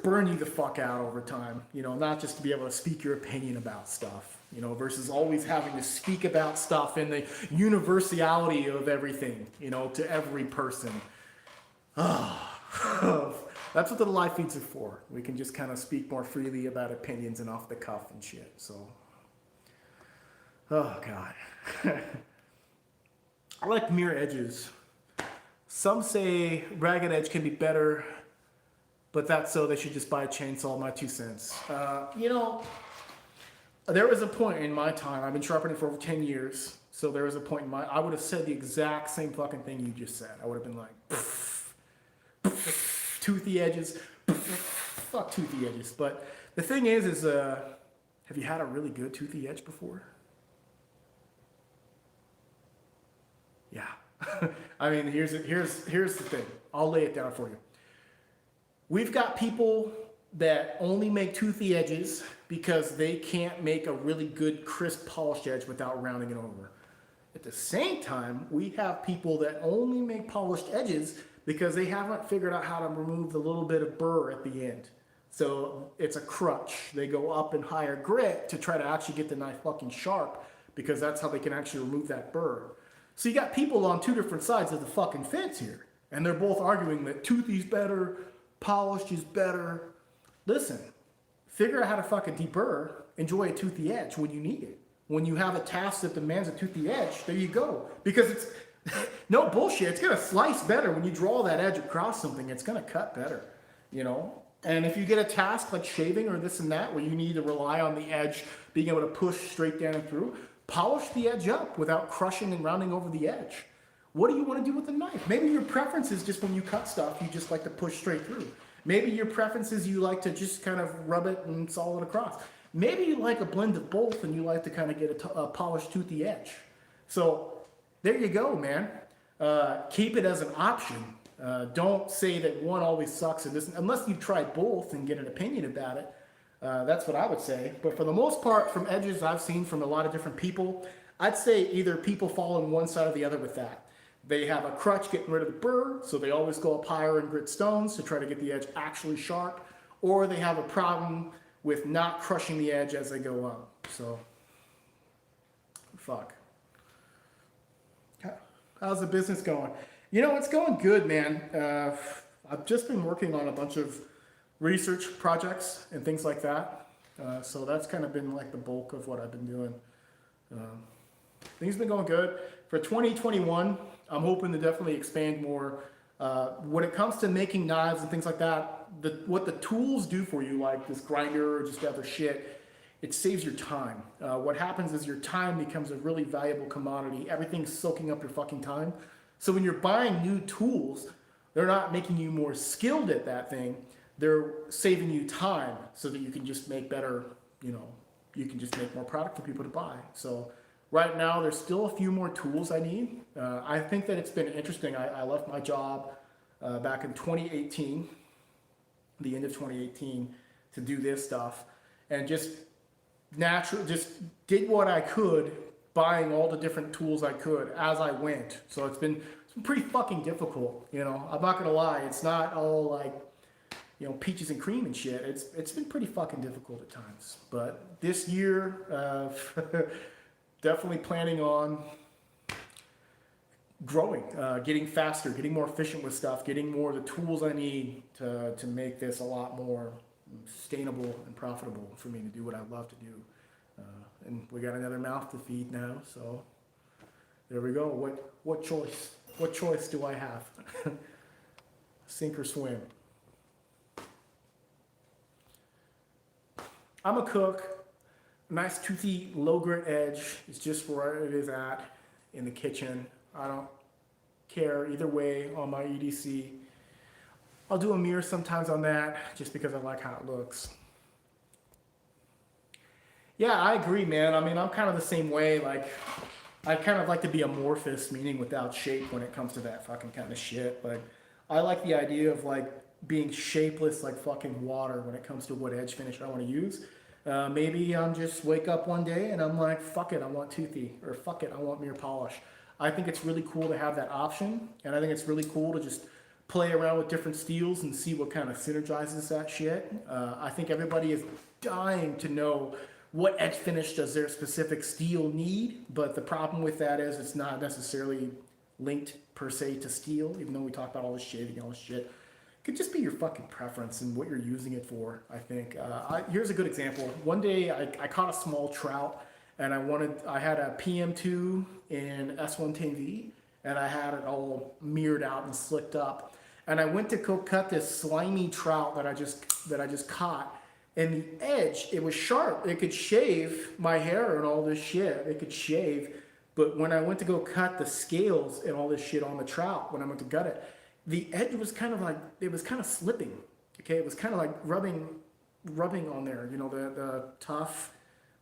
[SPEAKER 1] burn you the fuck out over time, not just to be able to speak your opinion about stuff, versus always having to speak about stuff in the universality of everything, to every person. That's what the live feeds are for. We can just kind of speak more freely about opinions and off the cuff and shit. So, oh God. I like mirror edges. Some say ragged edge can be better, but that's so they should just buy a chainsaw. My 2 cents. There was a point in my time, I've been sharpening for over 10 years, so there was a point I would have said the exact same fucking thing you just said. I would have been like, toothy edges, fuck toothy edges. But the thing is have you had a really good toothy edge before? Yeah. I mean, here's the thing. I'll lay it down for you. We've got people that only make toothy edges because they can't make a really good crisp polished edge without rounding it over. At the same time, we have people that only make polished edges because they haven't figured out how to remove the little bit of burr at the end. So it's a crutch. They go up in higher grit to try to actually get the knife fucking sharp, because that's how they can actually remove that burr. So you got people on two different sides of the fucking fence here, and they're both arguing that toothy's better, polished is better. Listen, figure out how to fucking deburr, enjoy a toothy edge when you need it. When you have a task that demands a toothy edge, there you go. Because No bullshit. It's gonna slice better when you draw that edge across something. It's gonna cut better, you know. And if you get a task like shaving or this and that, where you need to rely on the edge being able to push straight down and through, polish the edge up without crushing and rounding over the edge. What do you want to do with the knife? Maybe your preference is just when you cut stuff, you just like to push straight through. Maybe your preference is you like to just kind of rub it and saw it across. Maybe you like a blend of both and you like to kind of get a polished toothy edge. So there you go, man. Keep it as an option. Don't say that one always sucks and this, unless you've tried both and get an opinion about it. That's what I would say. But for the most part, from edges I've seen from a lot of different people, I'd say either people fall on one side or the other with that. They have a crutch getting rid of the burr, so they always go up higher and grit stones to try to get the edge actually sharp, or they have a problem with not crushing the edge as they go up. So, fuck. How's the business going? You know, it's going good, man. I've just been working on a bunch of research projects and things like that. So that's kind of been like the bulk of what I've been doing. Things have been going good. For 2021, I'm hoping to definitely expand more. When it comes to making knives and things like that, what the tools do for you, like this grinder or just other shit, it saves your time. What happens is your time becomes a really valuable commodity. Everything's soaking up your fucking time. So when you're buying new tools, they're not making you more skilled at that thing. They're saving you time so that you can just make better, you know, you can just make more product for people to buy. So right now, there's still a few more tools I need. I think that it's been interesting. I left my job back in 2018, the end of 2018, to do this stuff, and just did what I could, buying all the different tools I could as I went. So it's been pretty fucking difficult. You know, I'm not gonna lie. It's not all like, you know, peaches and cream and shit. It's been pretty fucking difficult at times. But this year, definitely planning on growing, getting faster, getting more efficient with stuff, getting more of the tools I need to make this a lot more sustainable and profitable for me to do what I love to do. And we got another mouth to feed now, so there we go. What choice? What choice do I have? Sink or swim? I'm a cook. Nice toothy low grit edge is just where it is at in the kitchen. I don't care either way on my EDC. I'll do a mirror sometimes on that just because I like how it looks. Yeah, I agree, man. I mean, I'm kind of the same way. Like, I kind of like to be amorphous, meaning without shape when it comes to that fucking kind of shit. Like, I like the idea of like being shapeless like fucking water when it comes to what edge finish I want to use. Maybe I'm just wake up one day and I'm like, fuck it, I want toothy, or fuck it, I want mirror polish. I think it's really cool to have that option, and I think it's really cool to just play around with different steels and see what kind of synergizes that shit. I think everybody is dying to know what edge finish does their specific steel need, but the problem with that is it's not necessarily linked per se to steel, even though we talk about all this shaving and all this shit. Could just be your fucking preference and what you're using it for, I think. Here's a good example. One day I caught a small trout and I had a PM2 in S110V and I had it all mirrored out and slicked up. And I went to go cut this slimy trout that I just caught. And the edge, it was sharp. It could shave my hair and all this shit. It could shave. But when I went to go cut the scales and all this shit on the trout, when I went to gut it, the edge was kind of like, it was kind of slipping. Okay, it was kind of like rubbing on there, you know, the tough,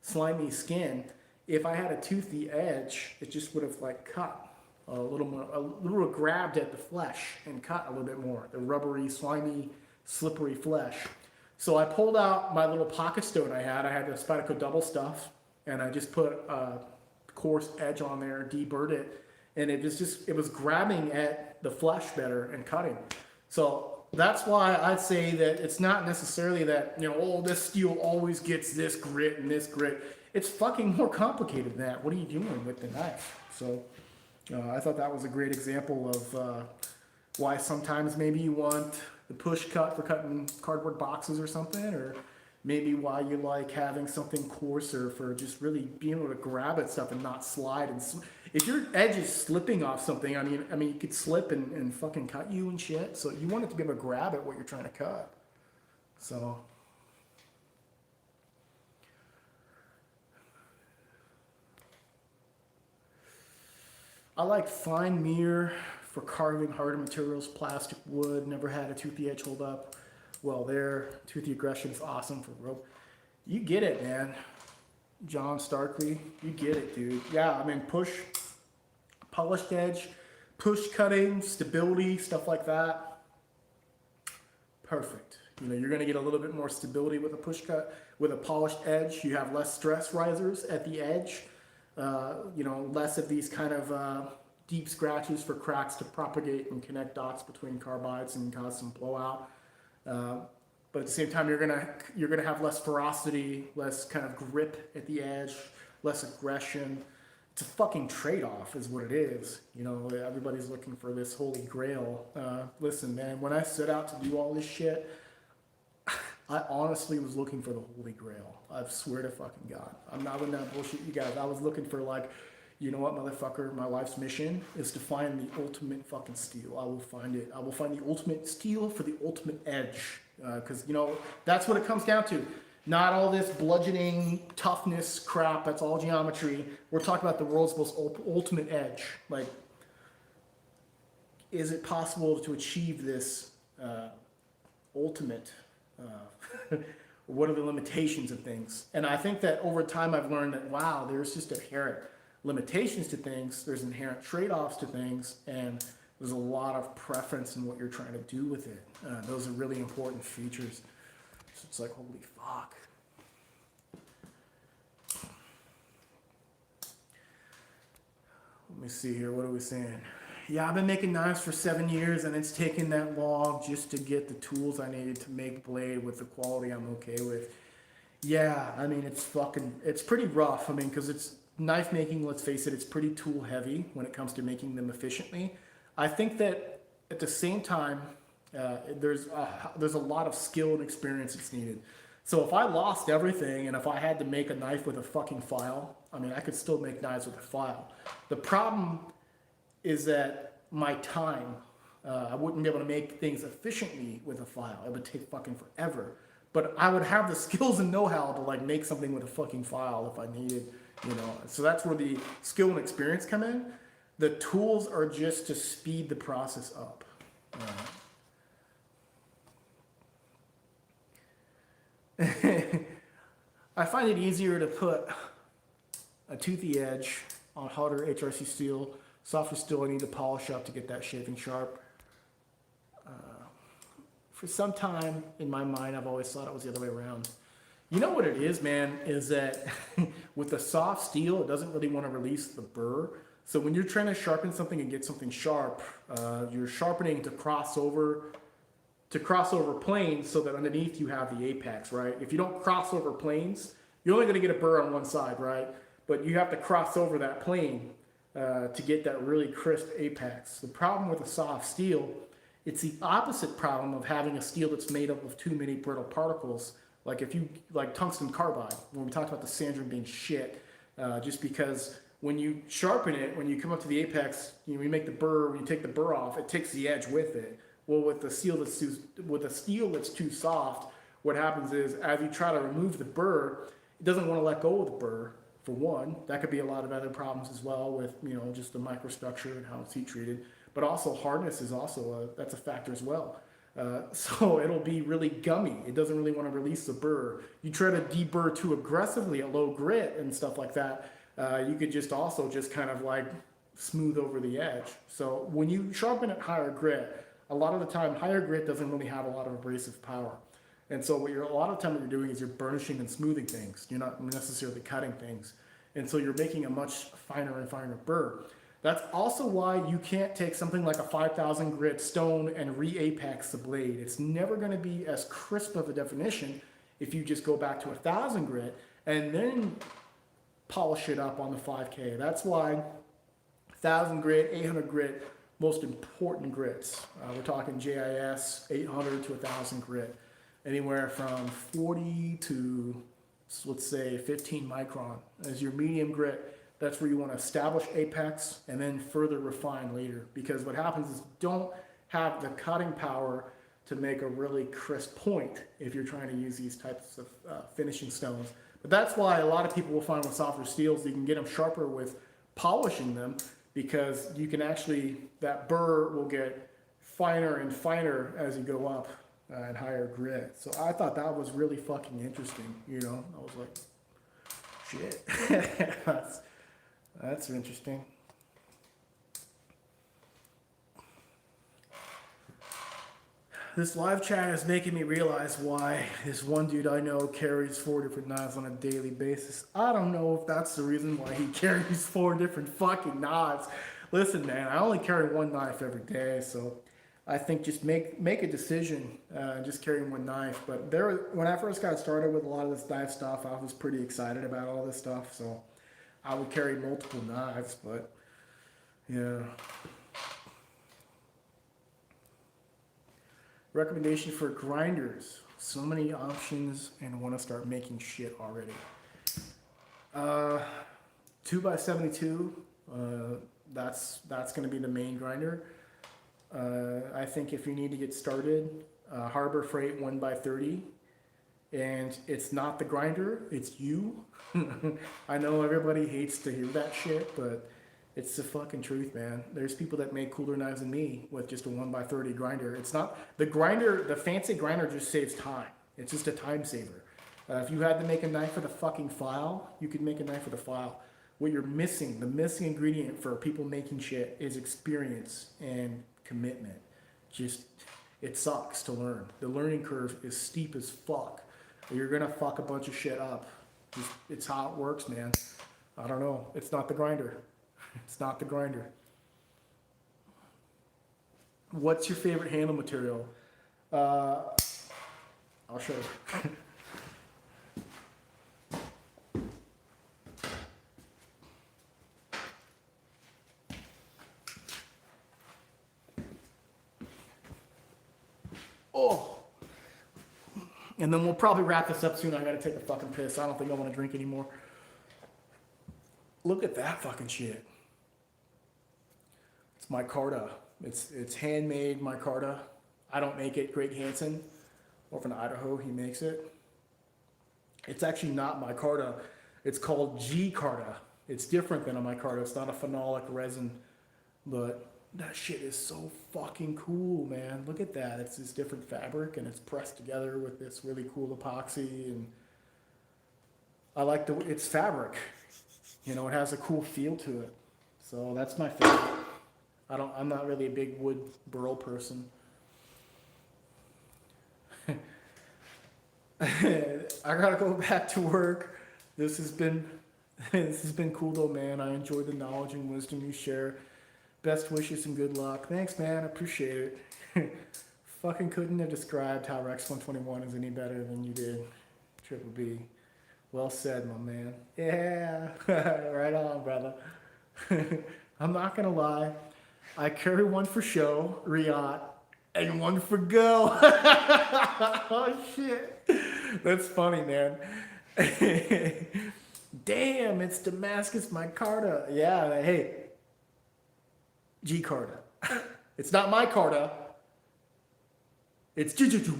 [SPEAKER 1] slimy skin. If I had a toothy edge, it just would have like cut a little more, a little grabbed at the flesh and cut a little bit more, the rubbery, slimy, slippery flesh. So I pulled out my little pocket stone I had the Spyderco double stuff, and I just put a coarse edge on there, deburred it, and it was grabbing at the flesh better and cutting. So that's why I'd say that it's not necessarily that, you know, oh, this steel always gets this grit and this grit. It's fucking more complicated than that. What are you doing with the knife? So I thought that was a great example of why sometimes maybe you want the push cut for cutting cardboard boxes or something, or maybe why you like having something coarser for just really being able to grab at stuff and not slide. And if your edge is slipping off something, I mean, it could slip and fucking cut you and shit. So you want it to be able to grab at what you're trying to cut. So. I like fine mirror for carving harder materials, plastic, wood. Never had a toothy edge hold up well there. Toothy aggression is awesome for rope. You get it, man. John Starkley, you get it, dude. Yeah, I mean, push, polished edge, push cutting, stability, stuff like that. Perfect. You know, you're going to get a little bit more stability with a push cut. With a polished edge, you have less stress risers at the edge. You know, less of these kind of deep scratches for cracks to propagate and connect dots between carbides and cause some blowout. But at the same time, you're gonna have less ferocity, less kind of grip at the edge, less aggression. It's a fucking trade-off, is what it is. You know, everybody's looking for this holy grail. Listen, man, when I set out to do all this shit, I honestly was looking for the holy grail. I swear to fucking God. I'm not gonna bullshit you guys. I was looking for, like, you know what, motherfucker, my life's mission is to find the ultimate fucking steel. I will find it. I will find the ultimate steel for the ultimate edge. Because, you know, that's what it comes down to. Not all this bludgeoning, toughness crap. That's all geometry. We're talking about the world's most ultimate edge. Like, is it possible to achieve this ultimate? What are the limitations of things? And I think that over time I've learned that, wow, there's just inherent limitations to things. There's inherent trade-offs to things. And there's a lot of preference in what you're trying to do with it. Those are really important features. So it's like, holy fuck. Let me see here. What are we saying? Yeah, I've been making knives for 7 years, and it's taken that long just to get the tools I needed to make blade with the quality I'm okay with. Yeah, I mean, it's pretty rough. I mean, because it's knife making, let's face it, it's pretty tool heavy when it comes to making them efficiently. I think that at the same time, there's a lot of skill and experience that's needed. So if I lost everything and if I had to make a knife with a fucking file, I mean, I could still make knives with a file. The problem is that my time, I wouldn't be able to make things efficiently with a file. It would take fucking forever. But I would have the skills and know-how to, like, make something with a fucking file if I needed, you know. So that's where the skill and experience come in. The tools are just to speed the process up. I find it easier to put a toothy edge on harder HRC steel. Softer steel I need to polish up to get that shaving sharp. For some time in my mind, I've always thought it was the other way around. You know what it is, man, is that with the soft steel, it doesn't really want to release the burr. So when you're trying to sharpen something and get something sharp, you're sharpening to cross over planes so that underneath you have the apex, right? If you don't cross over planes, you're only going to get a burr on one side, right? But you have to cross over that plane to get that really crisp apex. The problem with a soft steel, it's the opposite problem of having a steel that's made up of too many brittle particles. Like tungsten carbide, when we talked about the sandrum being shit, just because when you sharpen it, when you come up to the apex, you make the burr, when you take the burr off, it takes the edge with it. Well, with a steel that's too soft, what happens is as you try to remove the burr, it doesn't want to let go of the burr. For one, that could be a lot of other problems as well with, you know, just the microstructure and how it's heat treated. But also hardness is also that's a factor as well. So it'll be really gummy. It doesn't really want to release the burr. You try to deburr too aggressively at low grit and stuff like that, you could just kind of like smooth over the edge. So when you sharpen at higher grit, a lot of the time higher grit doesn't really have a lot of abrasive power. And so a lot of the time what you're doing is you're burnishing and smoothing things. You're not necessarily cutting things. And so you're making a much finer and finer burr. That's also why you can't take something like a 5,000 grit stone and re-apex the blade. It's never going to be as crisp of a definition if you just go back to 1,000 grit and then polish it up on the 5K. That's why 1,000 grit, 800 grit, most important grits. We're talking JIS, 800 to 1,000 grit. Anywhere from 40 to, let's say, 15 micron as your medium grit. That's where you want to establish apex and then further refine later. Because what happens is don't have the cutting power to make a really crisp point if you're trying to use these types of finishing stones. But that's why a lot of people will find with softer steels, you can get them sharper with polishing them, because you can actually, that burr will get finer and finer as you go up and higher grit. So I thought that was really fucking interesting, you know. I was like, shit, that's interesting. This live chat is making me realize why this one dude I know carries 4 different knives on a daily basis. I don't know if that's the reason why he carries 4 different fucking knives. Listen, man, I only carry 1 knife every day, so I think just make a decision, just carrying 1 knife. But when I first got started with a lot of this knife stuff, I was pretty excited about all this stuff, so I would carry multiple knives, but yeah. Recommendation for grinders. So many options and want to start making shit already. 2x72. That's going to be the main grinder. I think if you need to get started, Harbor Freight 1x30. And it's not the grinder, it's you. I know everybody hates to hear that shit, but it's the fucking truth, man. There's people that make cooler knives than me with just a 1x30 grinder. It's not the grinder. The fancy grinder just saves time. It's just a time saver. If you had to make a knife for the fucking file, you could make a knife for the file. What you're missing, the missing ingredient for people making shit, is experience and commitment. Just, it sucks to learn. The learning curve is steep as fuck. You're gonna fuck a bunch of shit up. It's how it works, man. I don't know. It's not the grinder. It's not the grinder. What's your favorite handle material? I'll show you. Oh. And then we'll probably wrap this up soon. I gotta take a fucking piss. I don't think I want to drink anymore. Look at that fucking shit. It's micarta. It's handmade micarta. I don't make it. Greg Hansen, or from Idaho, he makes it. It's actually not micarta. It's called G-carta. It's different than a micarta. It's not a phenolic resin, but that shit is so fucking cool, man. Look at that. It's this different fabric, and it's pressed together with this really cool epoxy, and I like it's fabric. You know, it has a cool feel to it. So that's my favorite. I'm not really a big wood burl person. I gotta go back to work. This has been cool though, man. I enjoyed the knowledge and wisdom you share. Best wishes and good luck. Thanks, man. I appreciate it. Fucking couldn't have described how Rex 121 is any better than you did. Triple B. Well said, my man. Yeah. Right on, brother. I'm not gonna lie. I carry one for show, Riot, and one for go. Oh shit. That's funny, man. Damn, it's Damascus micarta. Yeah, hey. G-carta. It's not my carta. It's G-carta.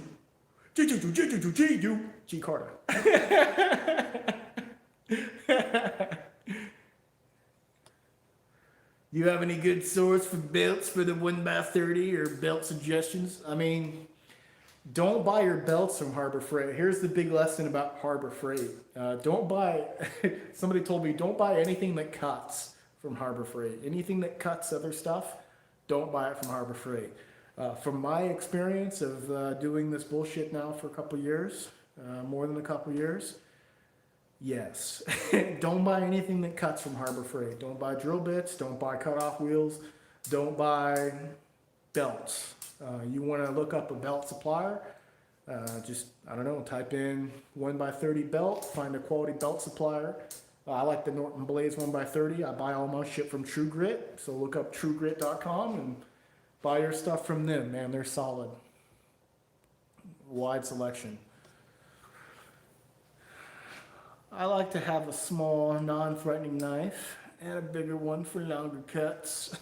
[SPEAKER 1] You have any good source for belts for the 1x30 or belt suggestions? I mean, don't buy your belts from Harbor Freight. Here's the big lesson about Harbor Freight. Don't buy, somebody told me, don't buy anything that cuts from Harbor Freight. Anything that cuts other stuff, don't buy it from Harbor Freight. From my experience of doing this bullshit now for a couple years, more than a couple years, yes. Don't buy anything that cuts from Harbor Freight. Don't buy drill bits. Don't buy cut-off wheels. Don't buy belts. You want to look up a belt supplier. Just, I don't know, type in 1x30 belt. Find a quality belt supplier. I like the Norton Blaze 1x30. I buy all my shit from True Grit. So look up truegrit.com and buy your stuff from them, man. They're solid. Wide selection. I like to have a small, non-threatening knife. and a bigger one for longer cuts.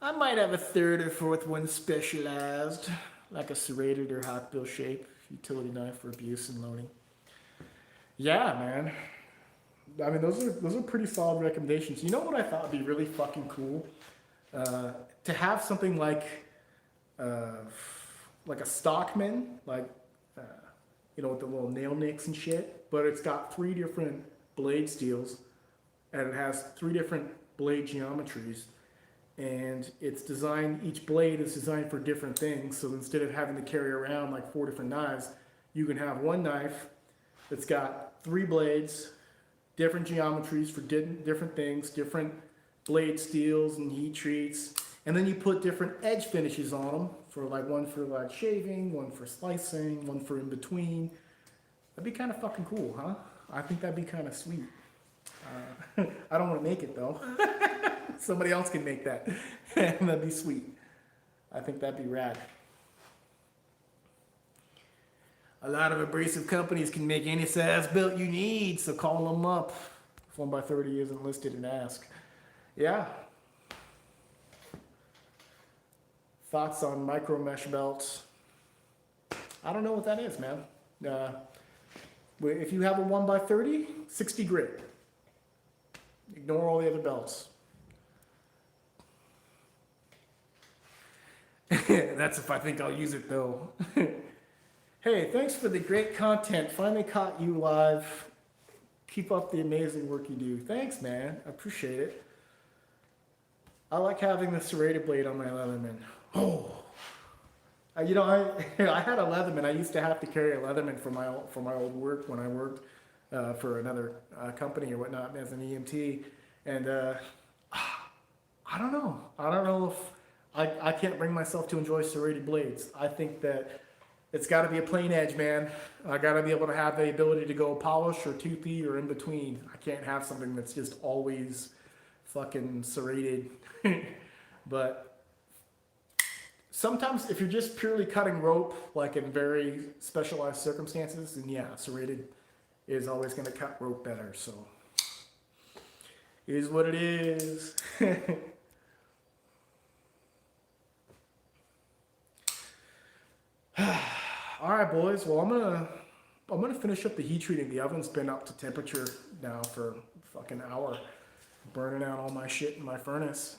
[SPEAKER 1] I might have a third or fourth one specialized, like a serrated or hot bill shape utility knife for abuse and loading. Yeah, man. I mean, those are pretty solid recommendations. You know what I thought would be really fucking cool? To have something uh, like a Stockman, like uh, with the little nail nicks and shit, but it's got 3 different blade steels, and it has 3 different blade geometries, and it's designed. Each blade is designed for different things. So instead of having to carry around like 4 different knives, you can have one knife that's got 3 blades, different geometries for different things, different blade steels and heat treats, and then you put different edge finishes on them for like one for like shaving, one for slicing, one for in between. That'd be kind of fucking cool, huh? I think that'd be kind of sweet. I don't want to make it though. Somebody else can make that. That'd be sweet. I think that'd be rad. A lot of abrasive companies can make any size belt you need, so call them up. If 1x30 isn't listed, and ask. Yeah. Thoughts on micro mesh belts? I don't know what that is, man. If you have a 1x30, 60 grit. Ignore all the other belts. That's if I think I'll use it though. Hey, thanks for the great content. Finally caught you live. Keep up the amazing work you do. Thanks, man. I appreciate it. I like having the serrated blade on my Leatherman. Oh, I had a Leatherman. I used to have to carry a Leatherman for my old work when I worked for another company or whatnot as an EMT, and I don't know. I don't know if I can't bring myself to enjoy serrated blades. I think that it's got to be a plain edge, man. I got to be able to have the ability to go polish or toothy or in between. I can't have something that's just always fucking serrated. But sometimes if you're just purely cutting rope, like in very specialized circumstances, then yeah, serrated is always going to cut rope better. So it is what it is. All right, boys. Well, I'm gonna finish up the heat treating. The oven's been up to temperature now for a fucking hour, burning out all my shit in my furnace,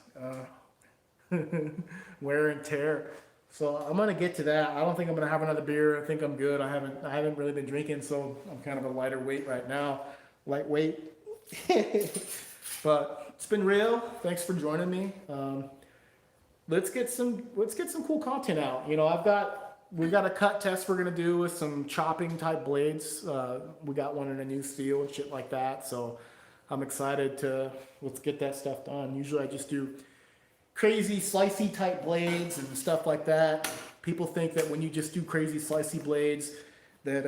[SPEAKER 1] wear and tear. So I'm gonna get to that. I don't think I'm gonna have another beer. I think I'm good. I haven't really been drinking, so I'm kind of a lighter weight right now, lightweight. But it's been real. Thanks for joining me. Let's get some cool content out. We've got a cut test we're going to do with some chopping type blades. We got one in a new steel and shit like that. So I'm excited let's get that stuff done. Usually I just do crazy slicey type blades and stuff like that. People think that when you just do crazy slicey blades that,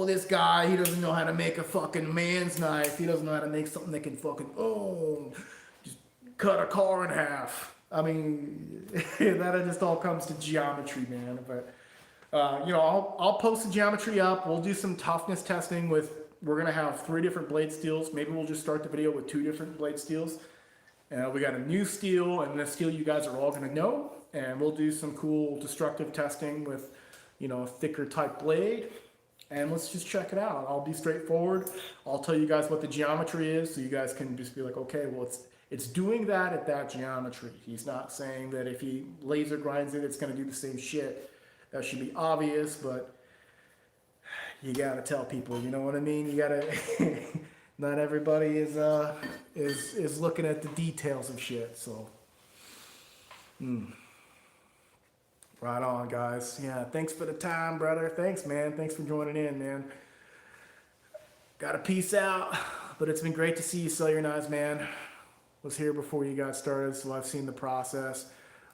[SPEAKER 1] this guy, he doesn't know how to make a fucking man's knife. He doesn't know how to make something that can fucking, just cut a car in half. I mean, that just all comes to geometry, man. But, I'll post the geometry up. We'll do some toughness testing we're going to have 3 different blade steels. Maybe we'll just start the video with 2 different blade steels. We got a new steel and a steel you guys are all going to know. And we'll do some cool destructive testing with, a thicker type blade. And let's just check it out. I'll be straightforward. I'll tell you guys what the geometry is so you guys can just be like, okay, well, it's doing that at that geometry. He's not saying that if he laser grinds it, it's going to do the same shit. That should be obvious, but you got to tell people, you know what I mean? You got to, not everybody is looking at the details of shit, so. Right on, guys. Yeah, thanks for the time, brother. Thanks, man. Thanks for joining in, man. Got to peace out, but it's been great to see you sell your knives, man. Was here before you got started, so I've seen the process.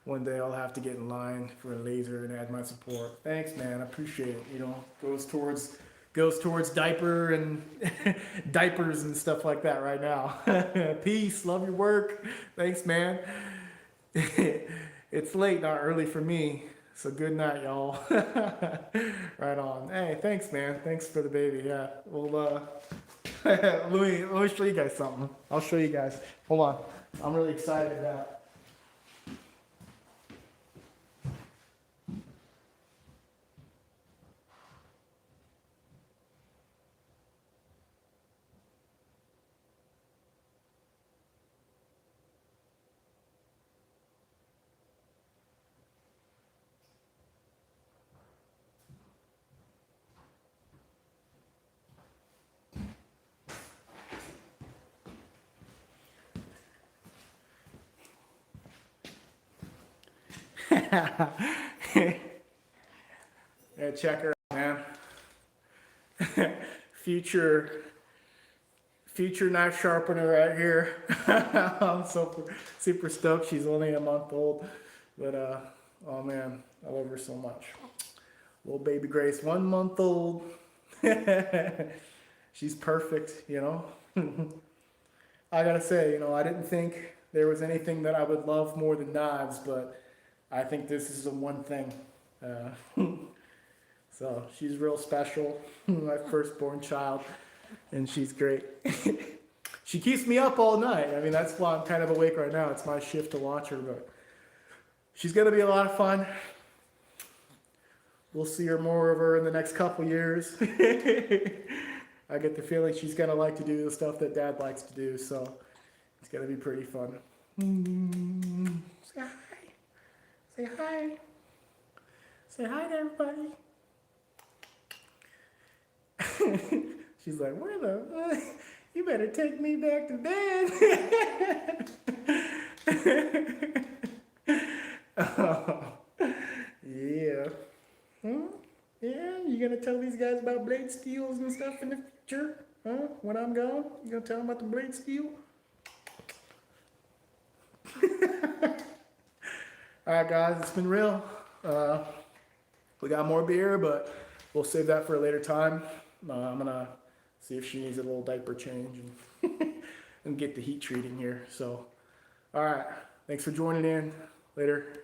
[SPEAKER 1] One day I'll have to get in line for a laser and add my support. Thanks, man. I appreciate it. Goes towards diaper and diapers and stuff like that right now. Peace. Love your work. Thanks, man. It's late, not early for me. So good night, y'all. Right on. Hey, thanks, man. Thanks for the baby. Yeah. Well, let me show you guys something. I'll show you guys. Hold on. I'm really excited about yeah, check her out, man. future knife sharpener right here. I'm super stoked. She's only a month old, but oh man, I love her so much. Little baby Grace, 1 month old. She's perfect, you know. I gotta say, you know, I didn't think there was anything that I would love more than knives, but I think this is the one thing. So she's real special, my firstborn child, and she's great. She keeps me up all night. I mean, that's why I'm kind of awake right now. It's my shift to watch her, but she's gonna be a lot of fun. We'll see her more of her in the next couple years. I get the feeling she's gonna like to do the stuff that Dad likes to do, so it's gonna be pretty fun. Say hi. Say hi. Say hi to everybody. She's like, where the? You better take me back to bed. Oh, yeah. Yeah, you gonna tell these guys about blade steels and stuff in the future? Huh? When I'm gone, you gonna tell them about the blade steel? Alright guys, it's been real. We got more beer, but we'll save that for a later time. I'm gonna see if she needs a little diaper change and, and get the heat treating here. So, alright, thanks for joining in. Later.